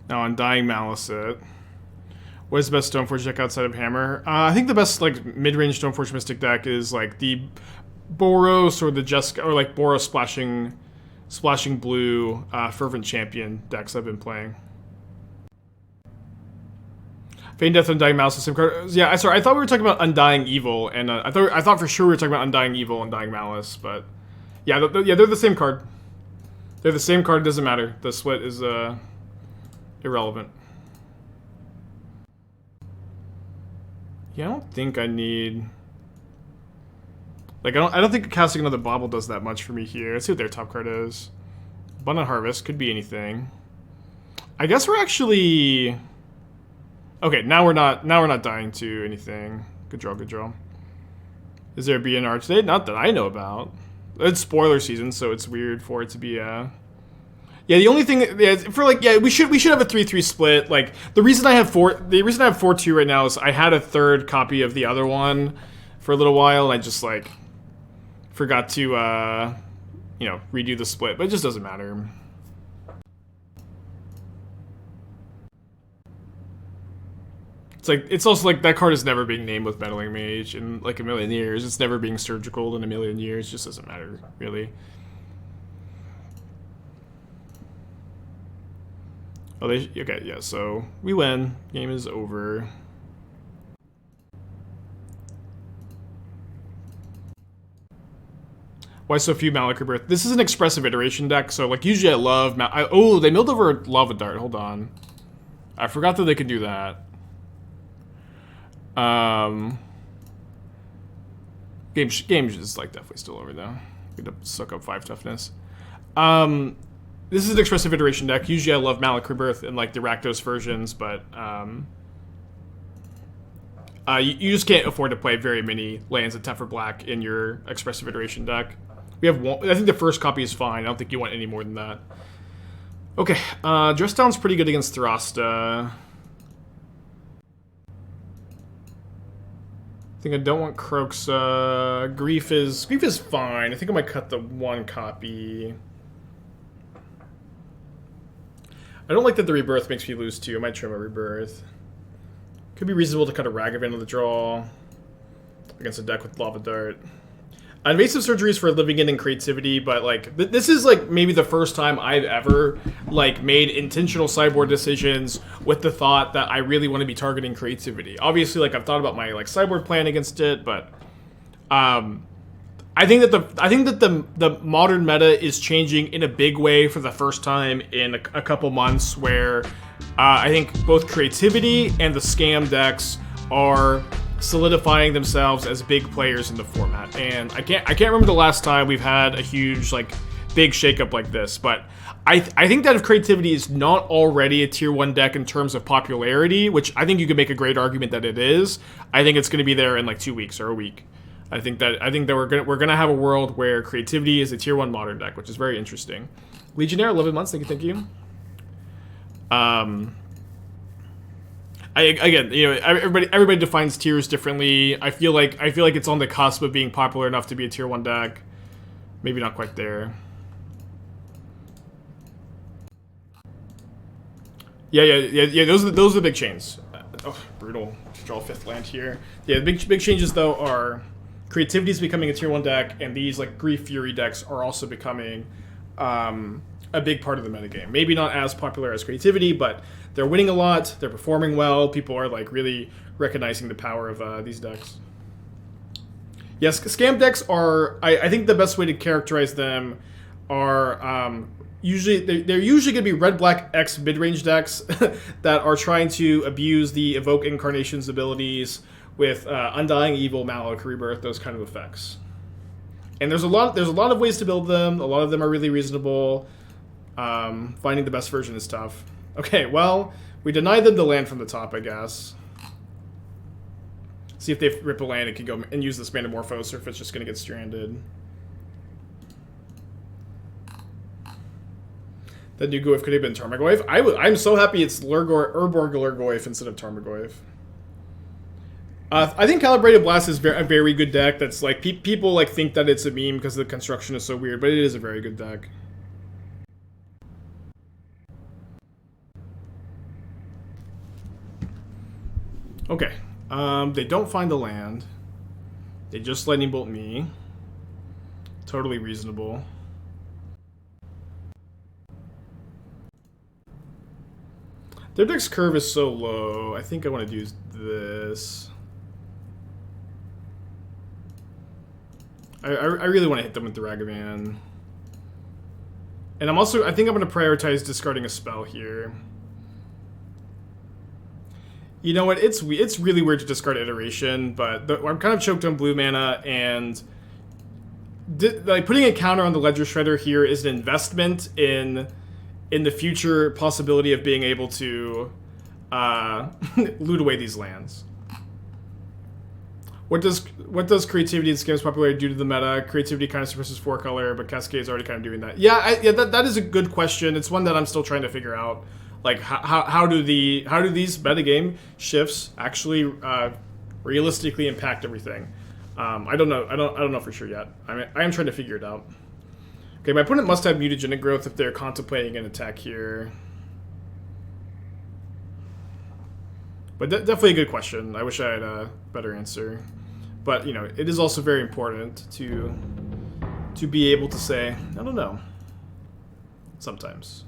Now Undying Malice it. What is the best Stoneforge deck outside of Hammer? I think the best like mid-range Stoneforge Mystic deck is like the Boros or the Jessica or like Boros splashing blue Fervent Champion decks I've been playing. Feign Death and Undying Malice, the same card. Yeah, sorry, I thought we were talking about Undying Evil, and I thought for sure we were talking about Undying Evil and Undying Malice, but. Yeah, they're the same card. They're the same card, doesn't matter. The split is irrelevant. Yeah, I don't think I need... Like, I don't think casting another Bauble does that much for me here. Let's see what their top card is. Abundant Harvest, could be anything. I guess we're actually... Okay, now we're not dying to anything. Good draw, good draw. Is there a BNR today? Not that I know about. It's spoiler season, so it's weird for it to be yeah, the only thing we should have a 3-3 split. Like the reason I have 4-2 right now is I had a third copy of the other one for a little while, and I just like forgot to redo the split, but it just doesn't matter. It's also like that card is never being named with Meddling Mage in like a million years. It's never being surgical in a million years. It just doesn't matter, really. Oh, okay, yeah, so we win. Game is over. Why so few Malakir Rebirth? This is an Expressive Iteration deck, so like usually I love oh, they milled over Lava Dart. Hold on. I forgot that they could do that. Game is like definitely still over though. Gonna suck up 5 toughness. This is an Expressive Iteration deck. Usually I love Malakir Rebirth and like the Rakdos versions, but you just can't afford to play very many lands at 10 for black in your Expressive Iteration deck. We have one. I think the first copy is fine. I don't think you want any more than that. Okay, Dress Down's pretty good against Thrasta. I think I don't want Kroxa. Grief is fine. I think I might cut the one copy. I don't like that the Rebirth makes me lose 2. I might trim a Rebirth. Could be reasonable to cut a Ragavan on the draw against a deck with Lava Dart. Invasive Surgery is for living in and creativity, but like this is like maybe the first time I've ever like made intentional sideboard decisions with the thought that I really want to be targeting creativity. Obviously, like I've thought about my like sideboard plan against it, but I think that the modern meta is changing in a big way for the first time in a couple months, where I think both creativity and the scam decks are solidifying themselves as big players in the format. And I can't remember the last time we've had a huge like big shakeup like this, but I think that if creativity is not already a tier 1 deck in terms of popularity, which I think you could make a great argument that it is, I think it's going to be there in like 2 weeks or a week. I think that we're gonna have a world where creativity is a tier 1 modern deck, which is very interesting. Legionnaire, 11 months. Thank you. Again, you know, everybody defines tiers differently. I feel like it's on the cusp of being popular enough to be a tier 1 deck. Maybe not quite there. Yeah. Those are the big chains. Oh, brutal. Draw 5th land here. Yeah, the big changes though are creativity is becoming a tier 1 deck, and these like Grief Fury decks are also becoming a big part of the metagame. Maybe not as popular as creativity, but they're winning a lot. They're performing well. People are like really recognizing the power of these decks. Yes, scam decks are. I think the best way to characterize them are usually they're usually going to be red black X mid range decks that are trying to abuse the Evoke Incarnation's abilities with Undying Evil, Malakir, Rebirth, those kind of effects. And there's a lot of ways to build them. A lot of them are really reasonable. Finding the best version is tough. Okay, well, we denied them the land from the top, I guess. See if they rip a land and can go and use this Manamorphose, or if it's just going to get stranded. That new Goif could have been Tarmogoyf. I'm so happy it's Urborg Lurgoyf instead of Tarmogoyf. I think Calibrated Blast is a very good deck. That's like people like think that it's a meme because the construction is so weird, but it is a very good deck. Okay, they don't find the land. They just lightning bolt me. Totally reasonable. Their deck's curve is so low. I think I want to do this. I really want to hit them with the Ragavan. And I think I'm going to prioritize discarding a spell here. You know what? It's really weird to discard Iteration, but I'm kind of choked on blue mana, and like putting a counter on the Ledger Shredder here is an investment in the future possibility of being able to loot away these lands. What does creativity and scams popularity do to the meta? Creativity kind of suppresses 4-color, but Cascade's already kind of doing that. Yeah, that is a good question. It's one that I'm still trying to figure out. Like how do these metagame shifts actually realistically impact everything? I don't know. I don't know for sure yet. I am trying to figure it out. Okay, my opponent must have mutagenic growth if they're contemplating an attack here. But definitely a good question. I wish I had a better answer. But, you know, it is also very important to be able to say, I don't know. Sometimes.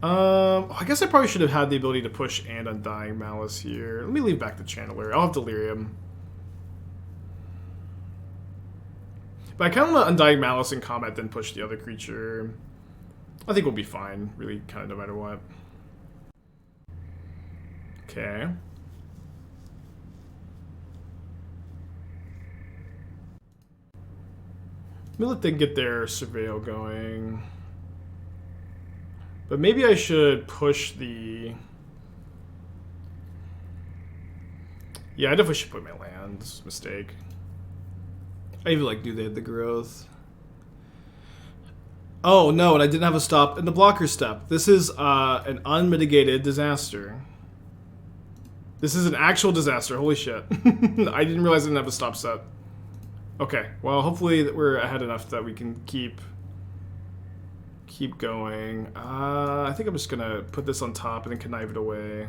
I guess I probably should have had the ability to push and Undying Malice here. Let me leave back the Channeler. I'll have Delirium. But I kind of want Undying Malice in combat, then push the other creature. I think we'll be fine, really, kind of no matter what. Okay. Let me let them get their Surveil going. But maybe I should push the... Yeah, I definitely should put my lands. Mistake. I even like do they have the growth. Oh no, and I didn't have a stop in the blocker step. This is an unmitigated disaster. This is an actual disaster. Holy shit. I didn't realize I didn't have a stop set. Okay, well hopefully we're ahead enough that we can keep going. I think I'm just gonna put this on top and then connive it away.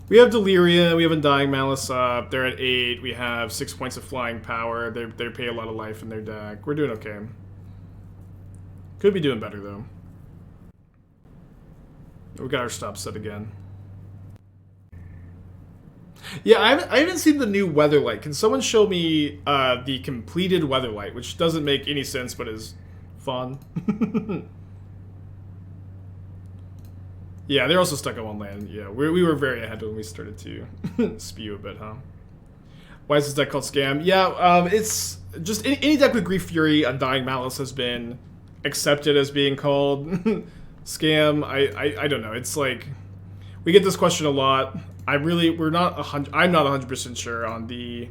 We have Delirium, we have Undying Malice up, they're at 8, we have 6 points of flying power, they pay a lot of life in their deck. We're doing okay. Could be doing better though. We got our stop set again. Yeah, I haven't seen the new Weatherlight. Can someone show me the completed Weatherlight, which doesn't make any sense but is fun? Yeah, they're also stuck on one land. Yeah, we were very ahead when we started to spew a bit, huh? Why is this deck called Scam? Yeah, it's just any deck with Grief Fury, Undying Malice has been accepted as being called Scam. I don't know. It's like we get this question a lot. I'm not 100% sure on the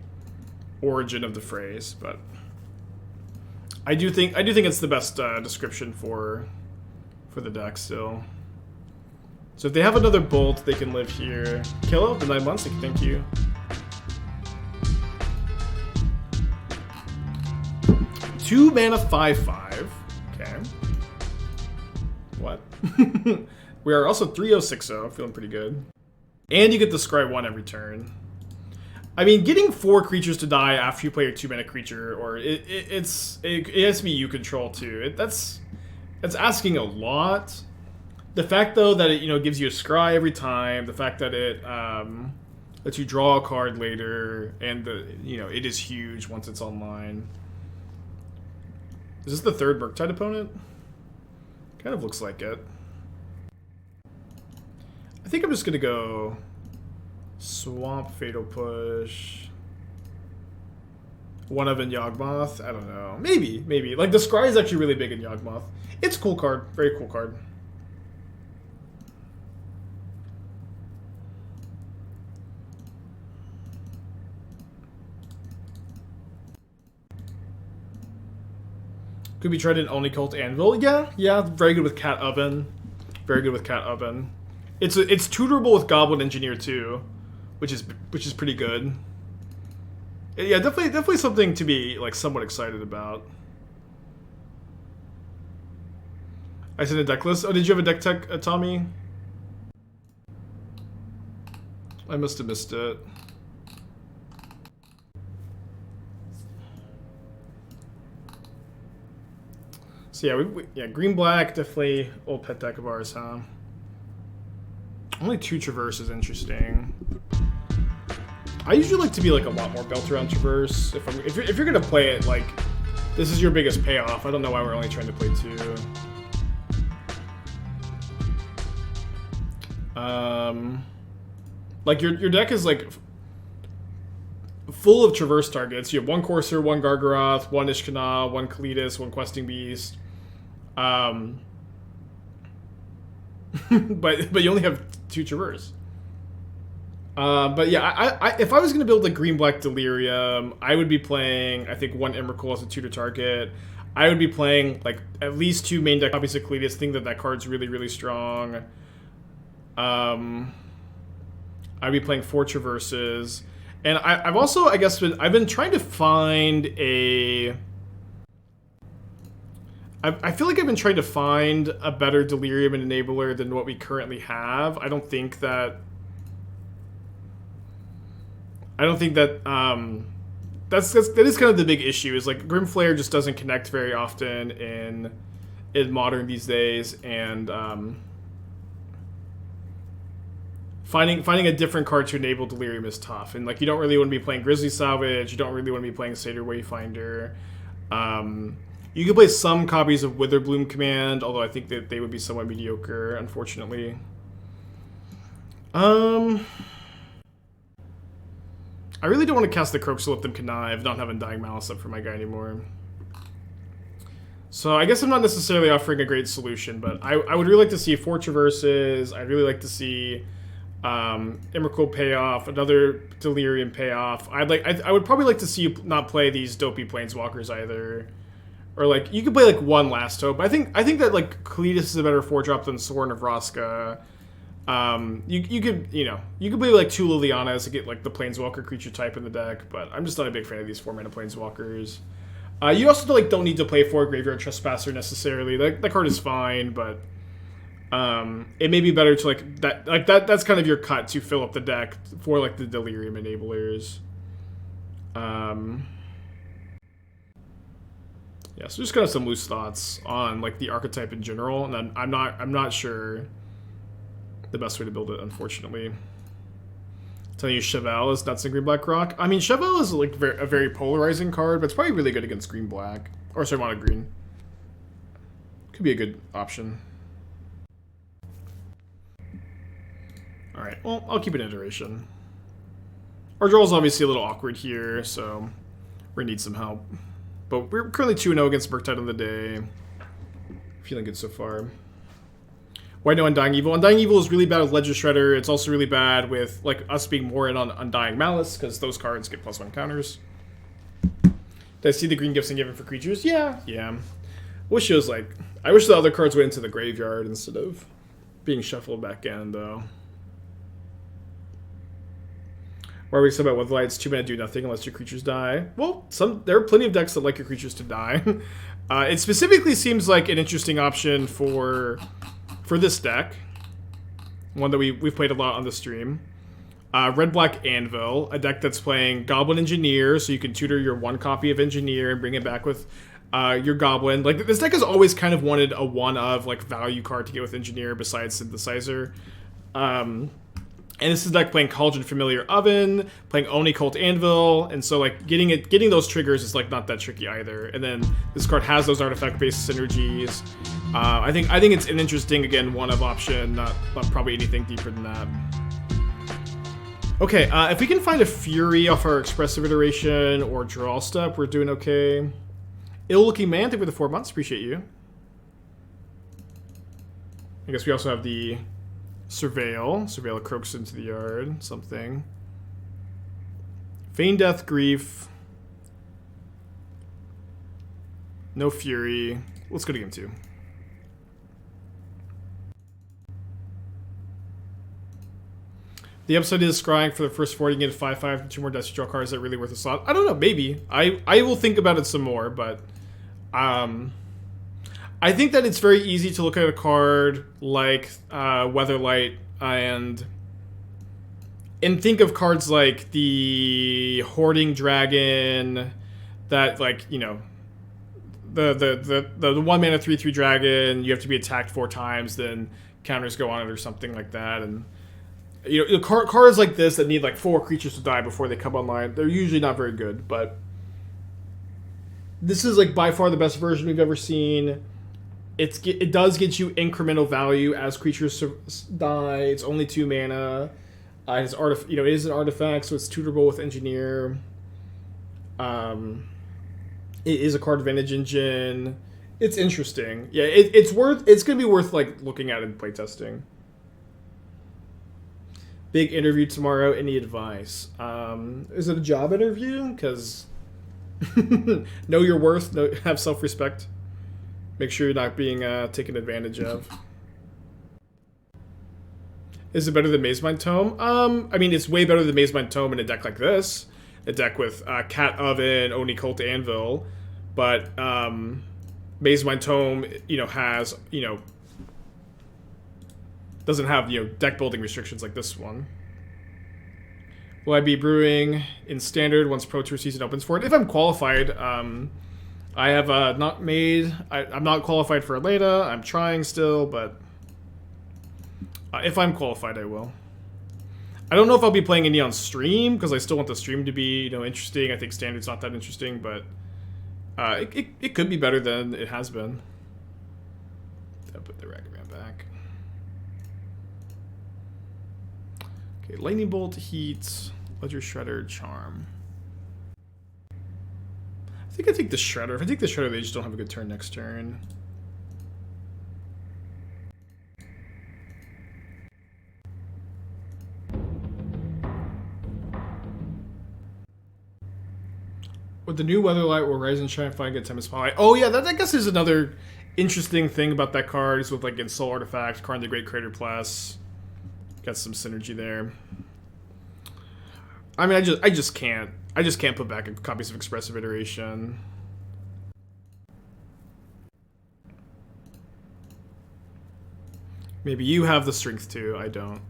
origin of the phrase, but I do think it's the best description for the deck still. So if they have another Bolt, they can live here. Kill out the 9 months. Thank you. Two mana 5/5. Okay. What? We are also 3-0-6-0. Feeling pretty good. And you get the Scry 1 every turn. I mean, getting 4 creatures to die after you play your 2 mana creature, or it has to be you control too. That's asking a lot. The fact though that it gives you a Scry every time, the fact that it lets you draw a card later, and it is huge once it's online. Is this the third Murktide opponent? Kind of looks like it. I think I'm just gonna go Swamp, Fatal Push, one of in Yawgmoth. I don't know. Maybe. Like the Scry is actually really big in Yawgmoth. It's a cool card. Very cool card. Could be tried in Only Cult Anvil. Yeah. Very good with Cat Oven. Very good with Cat Oven. It's tutorable with Goblin Engineer too, which is pretty good. Yeah, definitely something to be like somewhat excited about. I sent a deck list. Oh, did you have a deck tech, Tommy? I must have missed it. So yeah, green black definitely old pet deck of ours, huh? Only 2 Traverse is interesting. I usually like to be like a lot more built around Traverse. If you're gonna play it, like this is your biggest payoff. I don't know why we're only trying to play 2. Like your deck is like full of Traverse targets. You have 1 Courser, 1 Gargaroth, 1 Ishkanah, 1 Kalitas, 1 Questing Beast. But you only have 2 Traverse. But yeah, if I was gonna build a green-black Delirium, I would be playing, I think, 1 Emrakul as a tutor target. I would be playing like at least 2 main deck copies of Kalitas. Think that card's really, really strong. I'd be playing 4 Traverses. And I've also, I guess, I've been trying to find a... I feel like I've been trying to find a better Delirium and Enabler than what we currently have. I don't think that that is kind of the big issue. Is like Grimflare just doesn't connect very often in Modern these days, and finding a different card to enable Delirium is tough. And like you don't really want to be playing Grizzly Salvage. You don't really want to be playing Satyr Wayfinder. You could play some copies of Witherbloom Command, although I think that they would be somewhat mediocre, unfortunately. I really don't want to cast the Kroxa, Let Them Connive, not have Undying Malice up for my guy anymore. So I guess I'm not necessarily offering a great solution, but I would really like to see 4 Traverses. I'd really like to see Emrakul payoff, another Delirium payoff. I would probably like to see you not play these dopey Planeswalkers either. Or like you could play like 1 Last Hope. I think that like Kalitas is a better 4-drop than Sorin of Vraska. You could play like 2 Lilianas to get like the Planeswalker creature type in the deck, but I'm just not a big fan of these 4-mana Planeswalkers. You also don't need to play 4 Graveyard Trespasser necessarily. That card is fine, but it may be better to like that's kind of your cut to fill up the deck for like the Delirium enablers. Yeah, so just kind of some loose thoughts on like the archetype in general, and then I'm not sure the best way to build it, unfortunately. telling you Chevelle is nuts in green black rock. I mean, Chevelle is like a very polarizing card, but it's probably really good against green black. Or sorry, mono green. Could be a good option. Alright, well, I'll keep it in iteration. Our draw is obviously a little awkward here, so we're gonna need some help. But we're currently 2-0 against Murktide on the day. Feeling good so far. Why no Undying Evil? Undying Evil is really bad with Ledger Shredder. It's also really bad with like us being more in on Undying Malice, because those cards get +1 counters. Did I see the green gifts and given for creatures? Yeah. Wish it was like... I wish the other cards went into the graveyard instead of being shuffled back in, though. Why are we excited about Weatherlight? It's 2 mana do nothing unless your creatures die. Well, there are plenty of decks that like your creatures to die. It specifically seems like an interesting option for this deck. One that we've played a lot on the stream. Red-Black Anvil, a deck that's playing Goblin Engineer, so you can tutor your 1 copy of Engineer and bring it back with your Goblin. Like, this deck has always kind of wanted a one-of, like, value card to get with Engineer besides Synthesizer. And this is a deck playing Cauldron Familiar Oven, playing Oni Cult Anvil, and so like getting those triggers is like not that tricky either. And then this card has those artifact-based synergies. I think it's an interesting, again, one-of option, not probably anything deeper than that. Okay, if we can find a Fury off our Expressive Iteration or Draw Step, we're doing okay. Ill-Looking Man, thank you for the 4 months, appreciate you. I guess we also have the Surveil a Kroxa into the yard, something. Feign Death, Grief. No Fury. Let's go to game 2. The upside is scrying for the first 40, get a 5/5 and 2 more Destiny Draw cards. Is that really worth a slot? I don't know, maybe. I will think about it some more, but I think that it's very easy to look at a card like Weatherlight and think of cards like the Hoarding Dragon, that, like, you know, the 1 mana 3/3 dragon, you have to be attacked 4 times, then counters go on it or something like that. And you know, cards like this that need like 4 creatures to die before they come online, they're usually not very good, but this is like by far the best version we've ever seen. It does get you incremental value as creatures die. It's only 2 mana. It is an artifact, so it's tutorable with Engineer. It is a card advantage engine. It's interesting. Yeah, it's gonna be worth like looking at and playtesting. Big interview tomorrow. Any advice? Is it a job interview? Because know your worth. Have self-respect. Make sure you're not being taken advantage of. Is it better than Mazemind Tome? I mean, it's way better than Mazemind Tome in a deck like this. A deck with Cat Oven, Oni Cult Anvil. But Mazemind Tome, has, doesn't have, deck building restrictions like this one. Will I be brewing in Standard once Pro Tour season opens for it? If I'm qualified, I have not made... I'm not qualified for Elena. I'm trying still, but... if I'm qualified, I will. I don't know if I'll be playing any on stream, because I still want the stream to be, interesting. I think Standard's not that interesting, but... it could be better than it has been. I'll put the Ragavan back. Okay, Lightning Bolt, Heat, Ledger Shredder, Charm. I think I take the Shredder. If I take the Shredder, they just don't have a good turn next turn. With the new Weatherlight, will Rise and Shine find good time to spotlight? Oh yeah, that I guess is another interesting thing about that card, is with like Soul Artifact, Karn the Great Crater Plus. Got some synergy there. I mean, I just can't put back copies of Expressive Iteration. Maybe you have the strength to. I don't.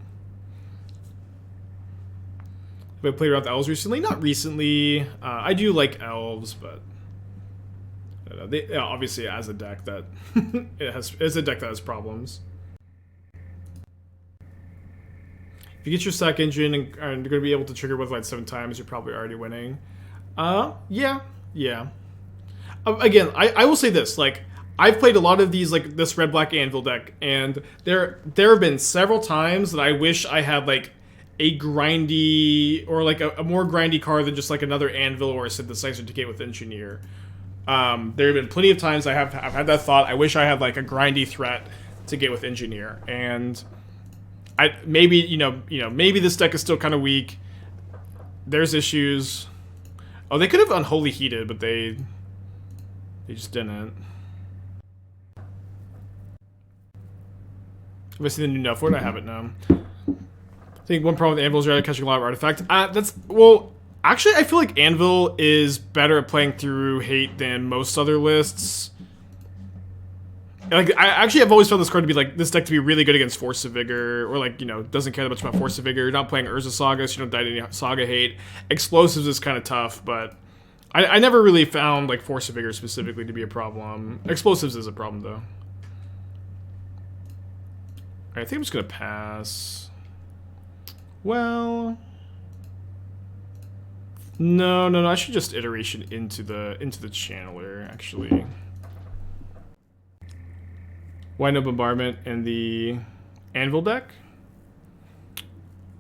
Have I played around with elves recently? Not recently. I do like elves, but I don't know. They, obviously, as a deck that it's a deck that has problems. If you get your stack engine and are going to be able to trigger with like 7 times, you're probably already winning. Yeah. Again, I will say this, like, I've played a lot of these, like, this red-black anvil deck, and there have been several times that I wish I had, like, a grindy, or, like, a more grindy card than just, like, another anvil or a synthesizer to get with engineer. There have been plenty of times I've had that thought. I wish I had, like, a grindy threat to get with engineer, and maybe this deck is still kind of weak. There's issues. Oh, they could have Unholy Heated, but they just didn't. Have I seen the new Nufford? I haven't, no. I think one problem with Anvil is you're catching a lot of artifacts. Well, actually, I feel like Anvil is better at playing through hate than most other lists. Like, I've always found this card to be, like, this deck to be really good against Force of Vigor, or, like, doesn't care that much about Force of Vigor. You're not playing Urza Saga, so you don't die to any Saga hate. Explosives is kind of tough, but I never really found, like, Force of Vigor specifically to be a problem. Explosives is a problem, though. Alright, I think I'm just gonna pass. Well, no. I should just iteration into the channeler, actually. Why no bombardment in the anvil deck?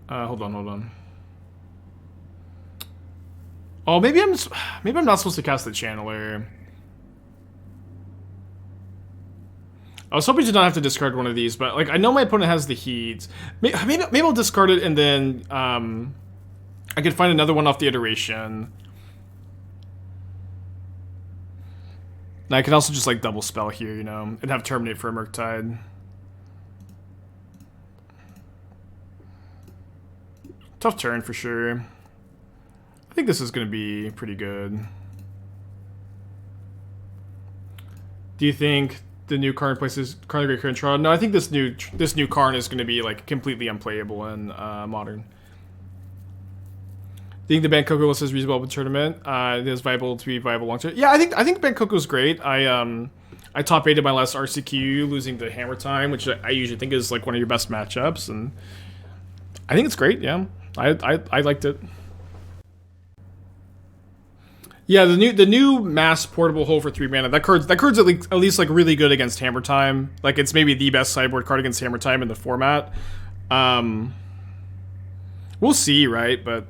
Hold on. Oh, maybe I'm not supposed to cast the channeler. I was hoping to not have to discard one of these, but, like, I know my opponent has the heat. Maybe I'll discard it, and then I could find another one off the iteration. And I can also just, like, double spell here, and have Terminate for a Murktide. Tough turn for sure. I think this is going to be pretty good. Do you think the new Karn places Karn the Great Control? No, I think this new Karn is going to be, like, completely unplayable in Modern. Do you think the Ban Coco list is reasonable with Tournament? It is viable to be viable long term. Yeah, I think Ban Coco is great. I top 8'd my last RCQ, losing to Hammer Time, which I usually think is, like, one of your best matchups, and I think it's great. Yeah, I liked it. Yeah, the new mass portable hole for 3 mana. That card's at least like really good against Hammer Time. Like, it's maybe the best sideboard card against Hammer Time in the format. We'll see, right? But,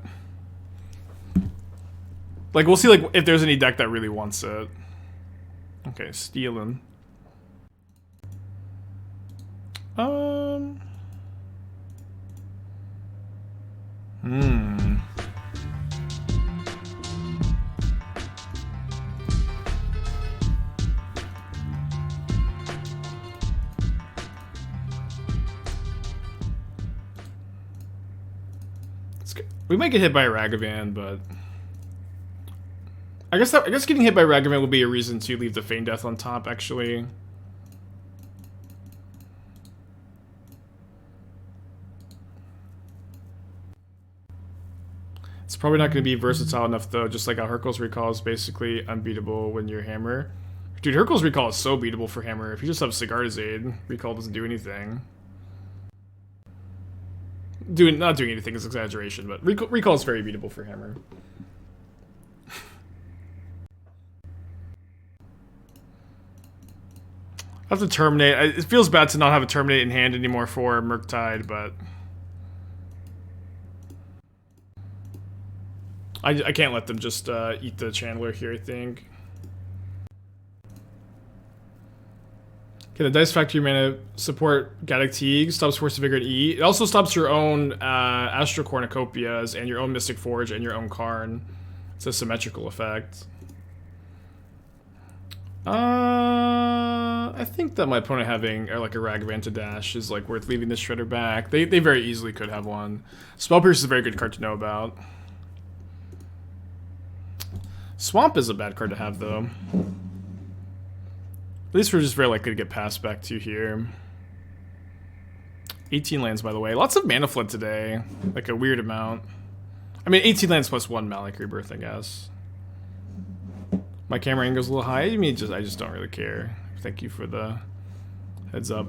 like, we'll see, like, if there's any deck that really wants it. Okay, stealing. We might get hit by a Ragavan, but I guess getting hit by Ragavan will be a reason to leave the Feign Death on top, actually. It's probably not going to be versatile enough, though, just like how Hurkyl's Recall is basically unbeatable when you're Hammer. Dude, Hurkyl's Recall is so beatable for Hammer. If you just have Sigarda's Aid, Recall doesn't do anything. Not doing anything is exaggeration, but Recall is very beatable for Hammer. I have to Terminate. It feels bad to not have a Terminate in hand anymore for Murktide, but I can't let them just eat the Channeler here, I think. Can the Dice Factory mana support Gaddock Teague? Stops Force of Vigor at E. It also stops your own Astral Cornucopias and your own Mystic Forge and your own Karn. It's a symmetrical effect. I think that my opponent having like a Ragavan to dash is like worth leaving this Shredder back. They very easily could have one. Spell Pierce is a very good card to know about. Swamp is a bad card to have, though. At least we're just very likely to get passed back to here. 18 lands, by the way. Lots of mana flood today. Like a weird amount. I mean, 18 lands plus 1 Malakir Rebirth, I guess. My camera angle's a little high. I mean, I just don't really care. Thank you for the heads up.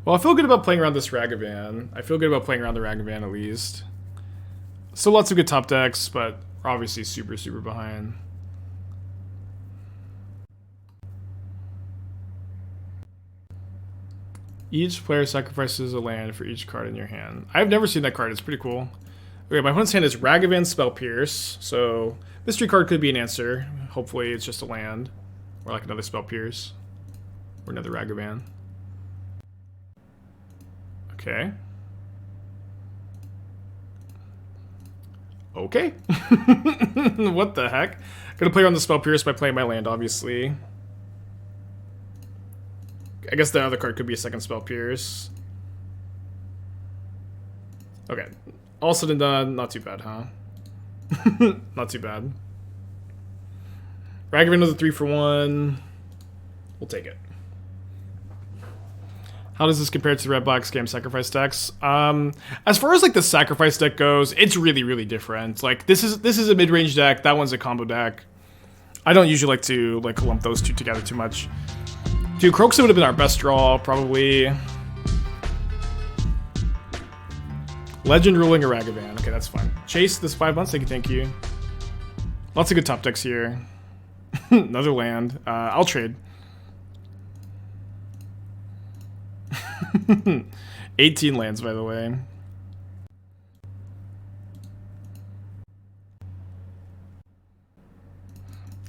Well, I feel good about playing around this Ragavan. I feel good about playing around the Ragavan at least. Still lots of good top decks, but we're obviously super, super behind. Each player sacrifices a land for each card in your hand. I've never seen that card. It's pretty cool. Okay, my opponent's hand is Ragavan Spell Pierce. So, mystery card could be an answer. Hopefully it's just a land. Or like another Spell Pierce. Or another Ragavan. Okay. Okay. What the heck? Gonna play on the Spell Pierce by playing my land, obviously. I guess the other card could be a second Spell Pierce. Okay. All said and done, not too bad, huh? Not too bad. Ragavan was a 3-for-1. We'll take it. How does this compare to the red-black scam sacrifice decks? As far as like the sacrifice deck goes, it's really, really different. Like this is a mid-range deck. That one's a combo deck. I don't usually like to like lump those two together too much. Dude, Kroxa would have been our best draw, probably. Legend ruling a Ragavan. Okay, that's fine. Chase this 5 months. Thank you. Lots of good top decks here. Another land. I'll trade. 18 lands, by the way.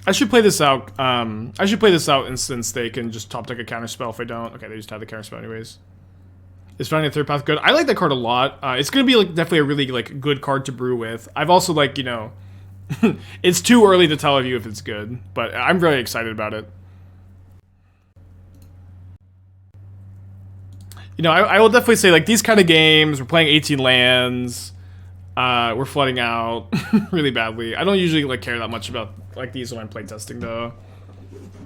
I should play this out. I should play this out, and since they can just top deck a counterspell if I don't. Okay, they just have the counterspell anyways. Is finding a third path good? I like that card a lot. It's gonna be like definitely a really like good card to brew with. I've also like, you know, it's too early to tell you if it's good, but I'm very excited about it. You know, I will definitely say like these kind of games, we're playing 18 lands, we're flooding out really badly. I don't usually like care that much about like these when I'm playtesting though.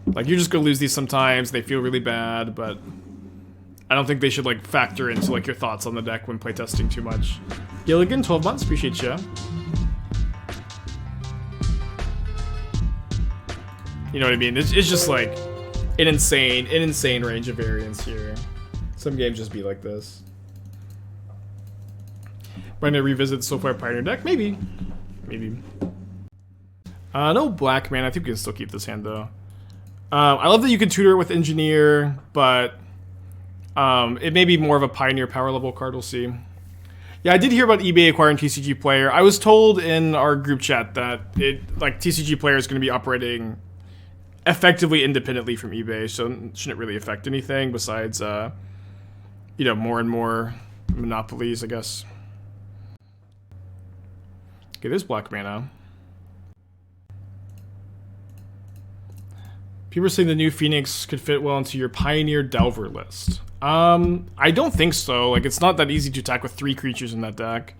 Like you're just gonna lose these sometimes. They feel really bad, but I don't think they should like factor into like your thoughts on the deck when playtesting too much. Gilligan, 12 months, appreciate you. You know what I mean? It's just like an insane range of variance here. Some games just be like this. Am I gonna revisit the Soulfire Pioneer deck? Maybe. No black, man. I think we can still keep this hand though. I love that you can tutor it with Engineer, but it may be more of a Pioneer power level card. We'll see. Yeah, I did hear about eBay acquiring TCG Player. I was told in our group chat that TCG Player is going to be operating effectively independently from eBay, so it shouldn't really affect anything besides, you know, more and more monopolies, I guess. Okay, there's black mana. People are saying the new Phoenix could fit well into your Pioneer Delver list. I don't think so. Like, it's not that easy to attack with 3 creatures in that deck.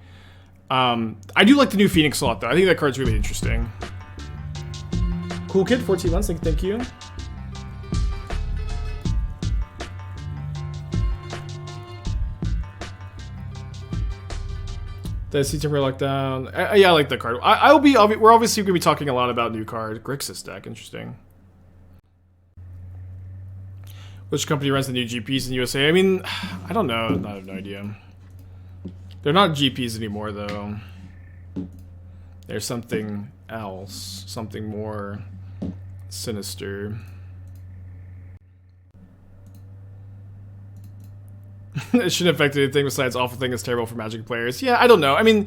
I do like the new Phoenix a lot, though. I think that card's really interesting. Cool Kid, 14 months, thank you. Did I see Timber Lockdown? Yeah, I like that card. We're obviously going to be talking a lot about new card. Grixis deck, interesting. Which company runs the new GPs in USA? I mean, I don't know. I have no idea. They're not GPs anymore, though. There's something else. Something more sinister. It shouldn't affect anything besides awful thing is terrible for Magic players. Yeah, I don't know. I mean,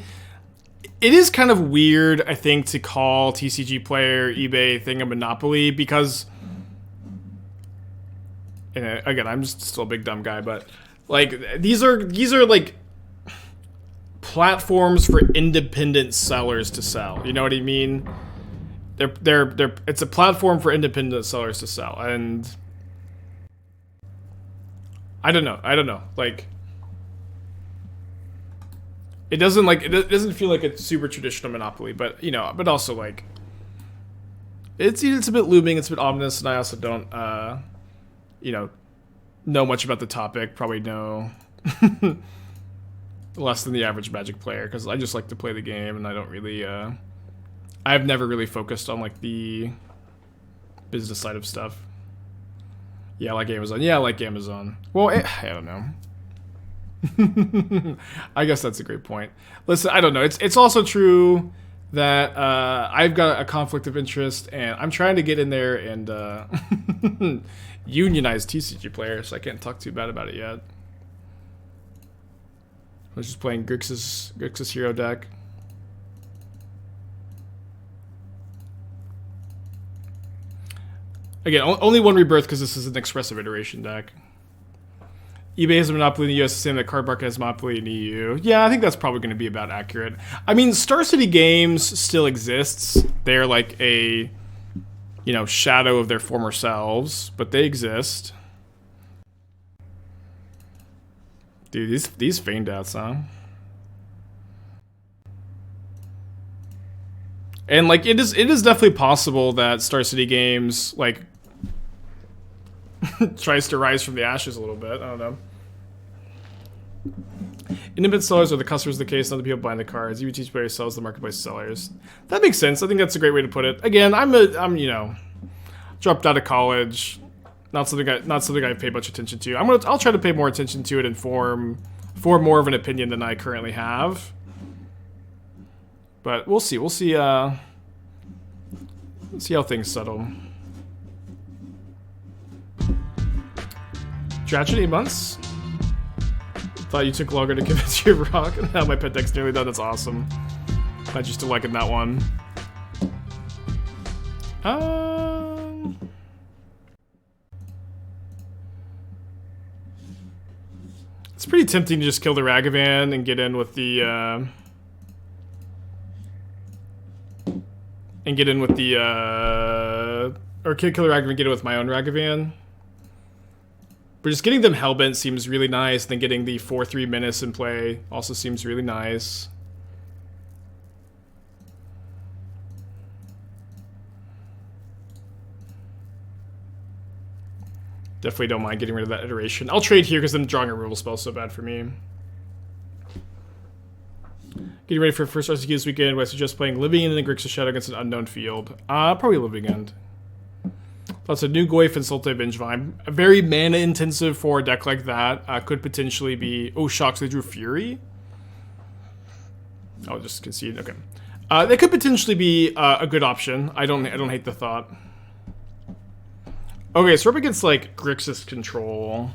it is kind of weird, I think, to call TCG Player, eBay thing a monopoly because... And again, I'm just still a big dumb guy, but like these are like platforms for independent sellers to sell. You know what I mean? It's a platform for independent sellers to sell, and I don't know. Like it doesn't feel like a super traditional monopoly, but you know, but also like it's a bit looming, it's a bit ominous, and I also don't you know much about the topic. Probably know less than the average Magic player because I just like to play the game and I don't really I've never really focused on like the business side of stuff. Yeah, I like Amazon. Well, I don't know. I guess that's a great point. Listen, I don't know. It's also true that I've got a conflict of interest, and I'm trying to get in there and unionize TCG players, so I can't talk too bad about it yet. I was just playing Grixis hero deck. Again, only one Rebirth because this is an Expressive Iteration deck. eBay has a monopoly in the US, the same that Card Market has a monopoly in the EU. Yeah, I think that's probably going to be about accurate. I mean, Star City Games still exists. They're like a, you know, shadow of their former selves, but they exist. Dude, these Feign Deaths, huh? And like it is definitely possible that Star City Games like tries to rise from the ashes a little bit. I don't know. Independent sellers are the customers of the case, not the people buying the cards. EBT players sells the marketplace sellers. That makes sense. I think that's a great way to put it. Again, I'm you know, dropped out of college. Not something I pay much attention to. I'll try to pay more attention to it and form more of an opinion than I currently have. But we'll see. We'll see how things settle. Tragedy months? Thought you took longer to convince your rock. Now my pet deck's nearly done. That's awesome. Glad you're still liking that one. It's pretty tempting to just kill the Ragavan and get in with the or kill the Ragavan and get it with my own Ragavan. But just getting them Hellbent seems really nice, then getting the 4/3 Menace in play also seems really nice. Definitely don't mind getting rid of that iteration. I'll trade here because then drawing a removal spell is so bad for me. Getting ready for first RCQ this weekend, I suggest playing Living End and Grixis Shadow against an unknown field. Probably Living End. That's a new Goyf and Sultai Vengevine. A very mana intensive for a deck like that. Could potentially be... Oh, shocks, they drew Fury? I'll just concede. Okay. They could potentially be a good option. I don't hate the thought. Okay, so we're up against, like, Grixis Control.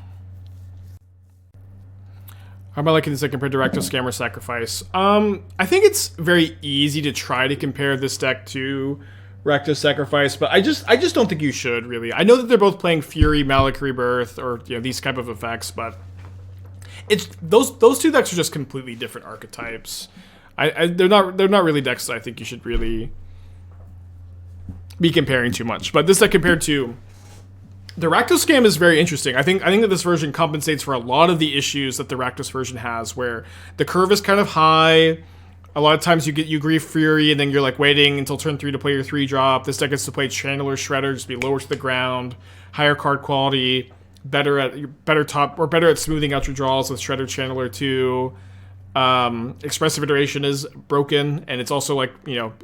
How am I liking this deck compared to Rakdos Scammer Sacrifice? I think it's very easy to try to compare this deck to Rakdos Sacrifice, but I just don't think you should, really. I know that they're both playing Fury, Malakir Rebirth, or, you know, these type of effects, but it's those two decks are just completely different archetypes. They're not really decks that I think you should really be comparing too much. But this deck compared to the Rakdos Scam is very interesting. I think that this version compensates for a lot of the issues that the Rakdos version has, where the curve is kind of high. A lot of times you grief Fury, and then you're like waiting until turn 3 to play your 3-drop. This deck gets to play Channeler Shredder, just be lower to the ground, higher card quality, better at smoothing out your draws with Shredder Channeler 2. Expressive Iteration is broken, and it's also like, you know,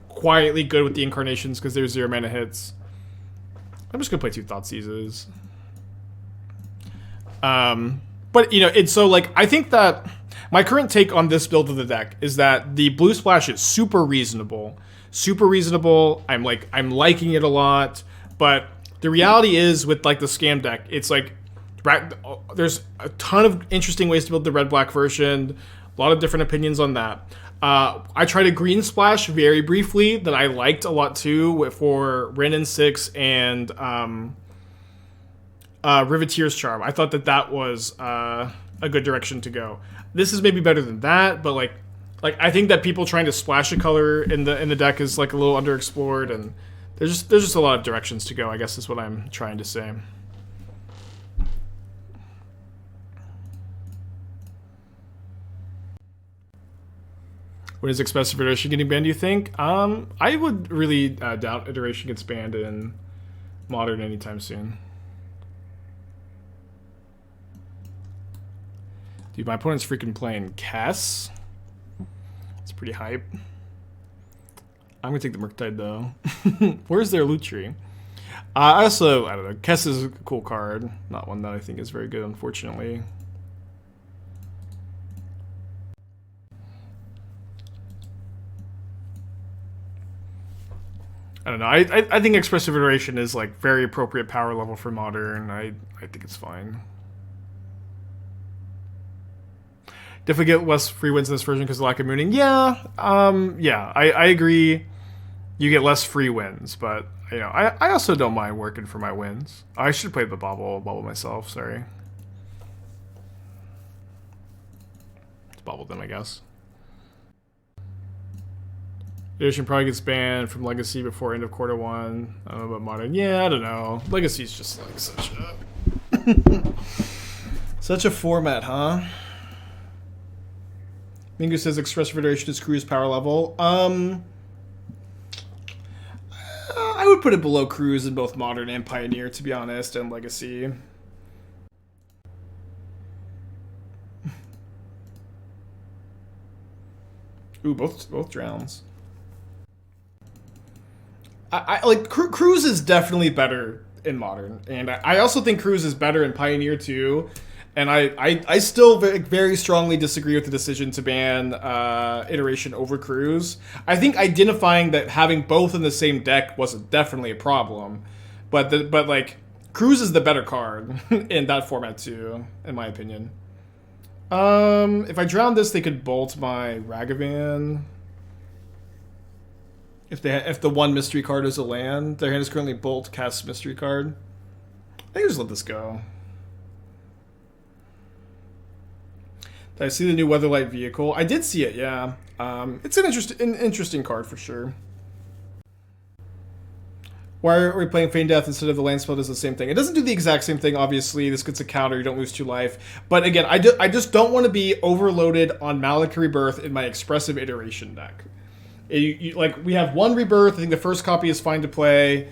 quietly good with the incarnations because there's 0 mana hits. I'm just gonna play 2 Thoughtseizes. But, you know, it's so, like, I think that my current take on this build of the deck is that the blue splash is super reasonable. Super reasonable. I'm liking it a lot. But the reality is with, like, the Scam deck, it's like, there's a ton of interesting ways to build the red-black version. A lot of different opinions on that. I tried a green splash very briefly that I liked a lot too for Wrenn and 6 and Riveteer's Charm. I thought that was a good direction to go. This is maybe better than that, but like I think that people trying to splash a color in the deck is like a little underexplored, and there's just a lot of directions to go, I guess is what I'm trying to say. When is Expressive Iteration getting banned, do you think? I would really doubt Iteration gets banned in Modern anytime soon. Dude, my opponent's freaking playing Kess. It's pretty hype. I'm gonna take the Murktide though. Where's their loot tree? I don't know. Kess is a cool card. Not one that I think is very good, unfortunately. I don't know. I think Expressive Iteration is like very appropriate power level for Modern. I think it's fine. Definitely get less free wins in this version because of lack of mooning. Yeah, yeah, I agree. You get less free wins, but you know, I also don't mind working for my wins. I should play the Bauble myself. Sorry, it's Bauble then, I guess. Edition probably gets banned from Legacy before end of quarter 1. I don't know about Modern. Yeah, I don't know. Legacy's just like such a such a format, huh? Mingo says Expressive Iteration is Cruise power level. I would put it below Cruise in both Modern and Pioneer, to be honest, and Legacy. Ooh, both drowns. I like Cruise is definitely better in Modern, and I also think Cruise is better in Pioneer too. And I still very strongly disagree with the decision to ban Iteration over Cruise. I think identifying that having both in the same deck was definitely a problem, but like Cruise is the better card in that format too, in my opinion. If I drown this, they could bolt my Ragavan. If the one mystery card is a land, their hand is currently bolt, cast mystery card. I think I just let this go. Did I see the new Weatherlight vehicle? I did see it, yeah. It's an interesting card for sure. Why are we playing Feign Death instead of the land spell does the same thing? It doesn't do the exact same thing, obviously. This gets a counter, you don't lose 2 life. But again, I just don't want to be overloaded on Malakir Rebirth in my Expressive Iteration deck. Like, we have 1 Rebirth. I think the first copy is fine to play.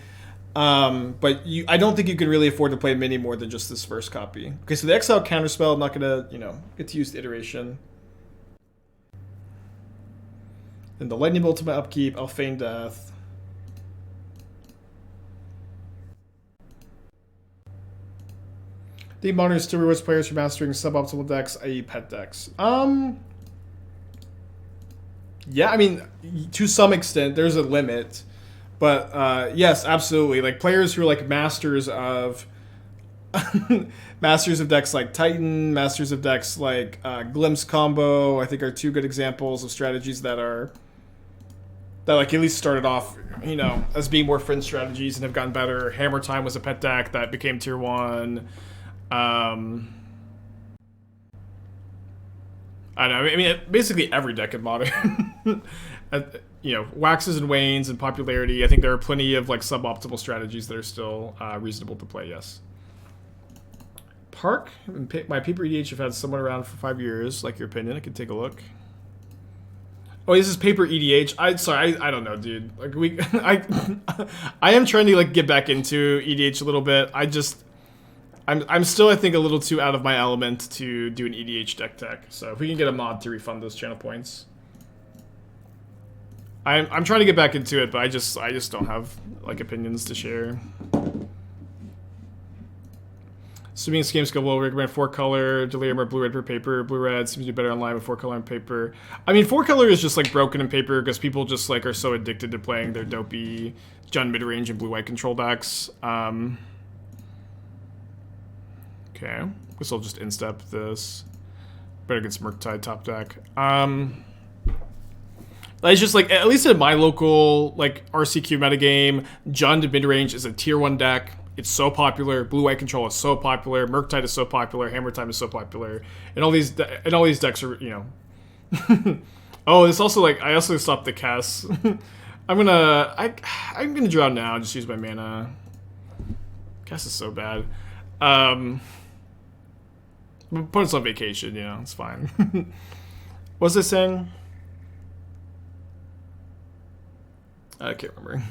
But I don't think you can really afford to play many more than just this first copy. Okay, so the Exile Counterspell, I'm not going to, you know, get to use the Iteration. Then the Lightning Bolt to my upkeep, I'll Feign Death. The Modern still rewards players for mastering suboptimal decks, i.e. pet decks. Yeah, I mean, to some extent, there's a limit. But yes, absolutely. Like players who are like masters of masters of decks like Titan, masters of decks like Glimpse combo, I think are 2 good examples of strategies that like at least started off, you know, as being more fringe strategies and have gotten better. Hammer Time was a pet deck that became tier 1. I don't know. I mean, basically every deck in Modern, you know, waxes and wanes in popularity. I think there are plenty of like suboptimal strategies that are still reasonable to play. Yes. Park, my paper EDH have had someone around for 5 years. Like your opinion, I could take a look. Oh, this is paper EDH. I don't know, dude. Like I am trying to like get back into EDH a little bit. I'm still, I think, a little too out of my element to do an EDH deck tech. So if we can get a mod to refund those channel points. I'm trying to get back into it, but I just don't have like opinions to share. Assuming this game's go well, we recommend 4-color, Delirium or blue-red per paper. Blue-red seems to be better online with 4-color on paper. I mean, 4-color is just like broken in paper because people just like are so addicted to playing their dopey Jund mid-range and blue-white control decks. Okay, guess I'll just instep this. Better against Murktide top deck. It's just like, at least in my local like RCQ metagame, Jund mid-range is a tier 1 deck. It's so popular. Blue-white control is so popular. Murktide is so popular. Hammer Time is so popular. And all these decks are, you know. Oh, it's also like I also stopped the cast. I'm gonna draw now and just use my mana. Cast is so bad. Opponent's on vacation, you know, it's fine. What was I saying? I can't remember.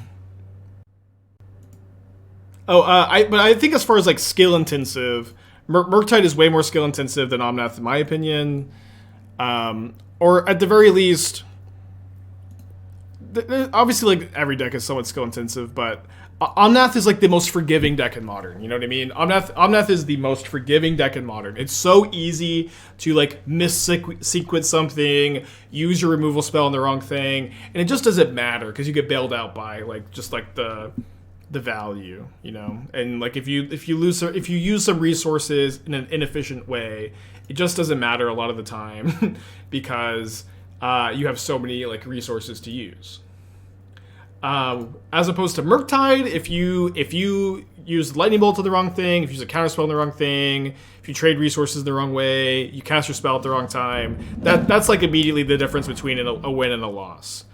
Oh, but I think as far as like skill intensive, Murktide is way more skill intensive than Omnath in my opinion. Or at the very least, obviously, like, every deck is somewhat skill intensive, but Omnath is like the most forgiving deck in Modern. You know what I mean? Omnath is the most forgiving deck in Modern. It's so easy to like sequence something, use your removal spell on the wrong thing, and it just doesn't matter because you get bailed out by like just like the value, you know. And like if you use some resources in an inefficient way, it just doesn't matter a lot of the time because you have so many like resources to use. As opposed to Murktide, if you use Lightning Bolt to the wrong thing, if you use a counterspell on the wrong thing, if you trade resources the wrong way, you cast your spell at the wrong time, that's like immediately the difference between a win and a loss.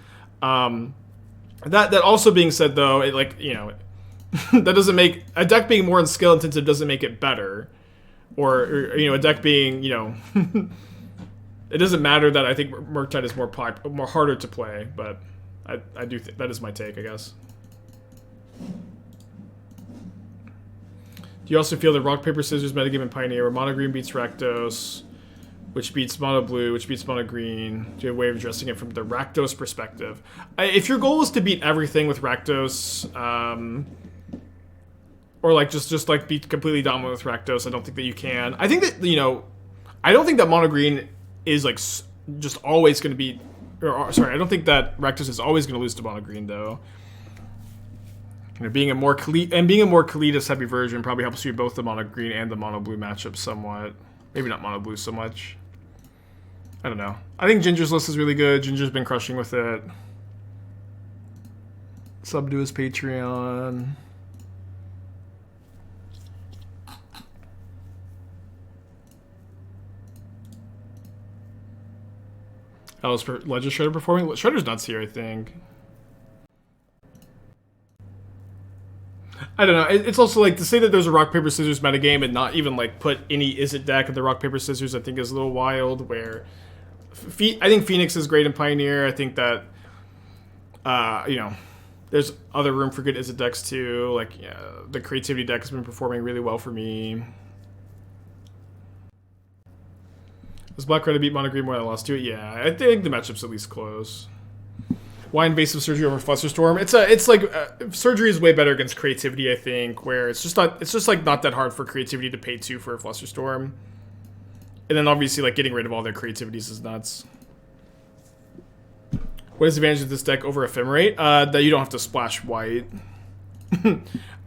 That also being said, though, it like, you know, that doesn't make a deck being more skill intensive doesn't make it better, or you know, a deck being, you know, it doesn't matter that I think Murktide is more harder to play, but I do that is my take, I guess. Do you also feel that rock paper scissors metagame in Pioneer, where mono green beats Rakdos, which beats mono blue, which beats mono green? Do you have a way of addressing it from the Rakdos perspective? If your goal is to beat everything with Rakdos, or like just like be completely dominant with Rakdos, I don't think that you can. I think that, you know, I don't think that mono green is like just always going to be. Sorry, I don't think that Rakdos is always going to lose to mono green, though. You know, being a more Kalidas heavy version probably helps you both the mono green and the mono blue matchup somewhat. Maybe not mono blue so much. I don't know. I think Ginger's list is really good. Ginger's been crushing with it. Sub to his Patreon. Oh, is Ledger Shredder performing? Shredder's nuts here, I think. I don't know. It's also like to say that there's a rock paper scissors metagame and not even like put any Izzet deck in the rock paper scissors, I think is a little wild. Where I think Phoenix is great in Pioneer. I think that you know, there's other room for good Izzet decks too. Like, yeah, the creativity deck has been performing really well for me. Does Black Red beat mono green more than I lost to it? Yeah, I think the matchup's at least close. Why Invasive Surgery over Flusterstorm? It's like Surgery is way better against creativity, I think, where it's just like not that hard for creativity to pay 2 for a Flusterstorm. And then obviously like getting rid of all their creativities is nuts. What is the advantage of this deck over Ephemerate? That you don't have to splash white.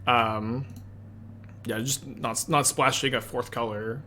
Yeah, just not splashing a 4th color.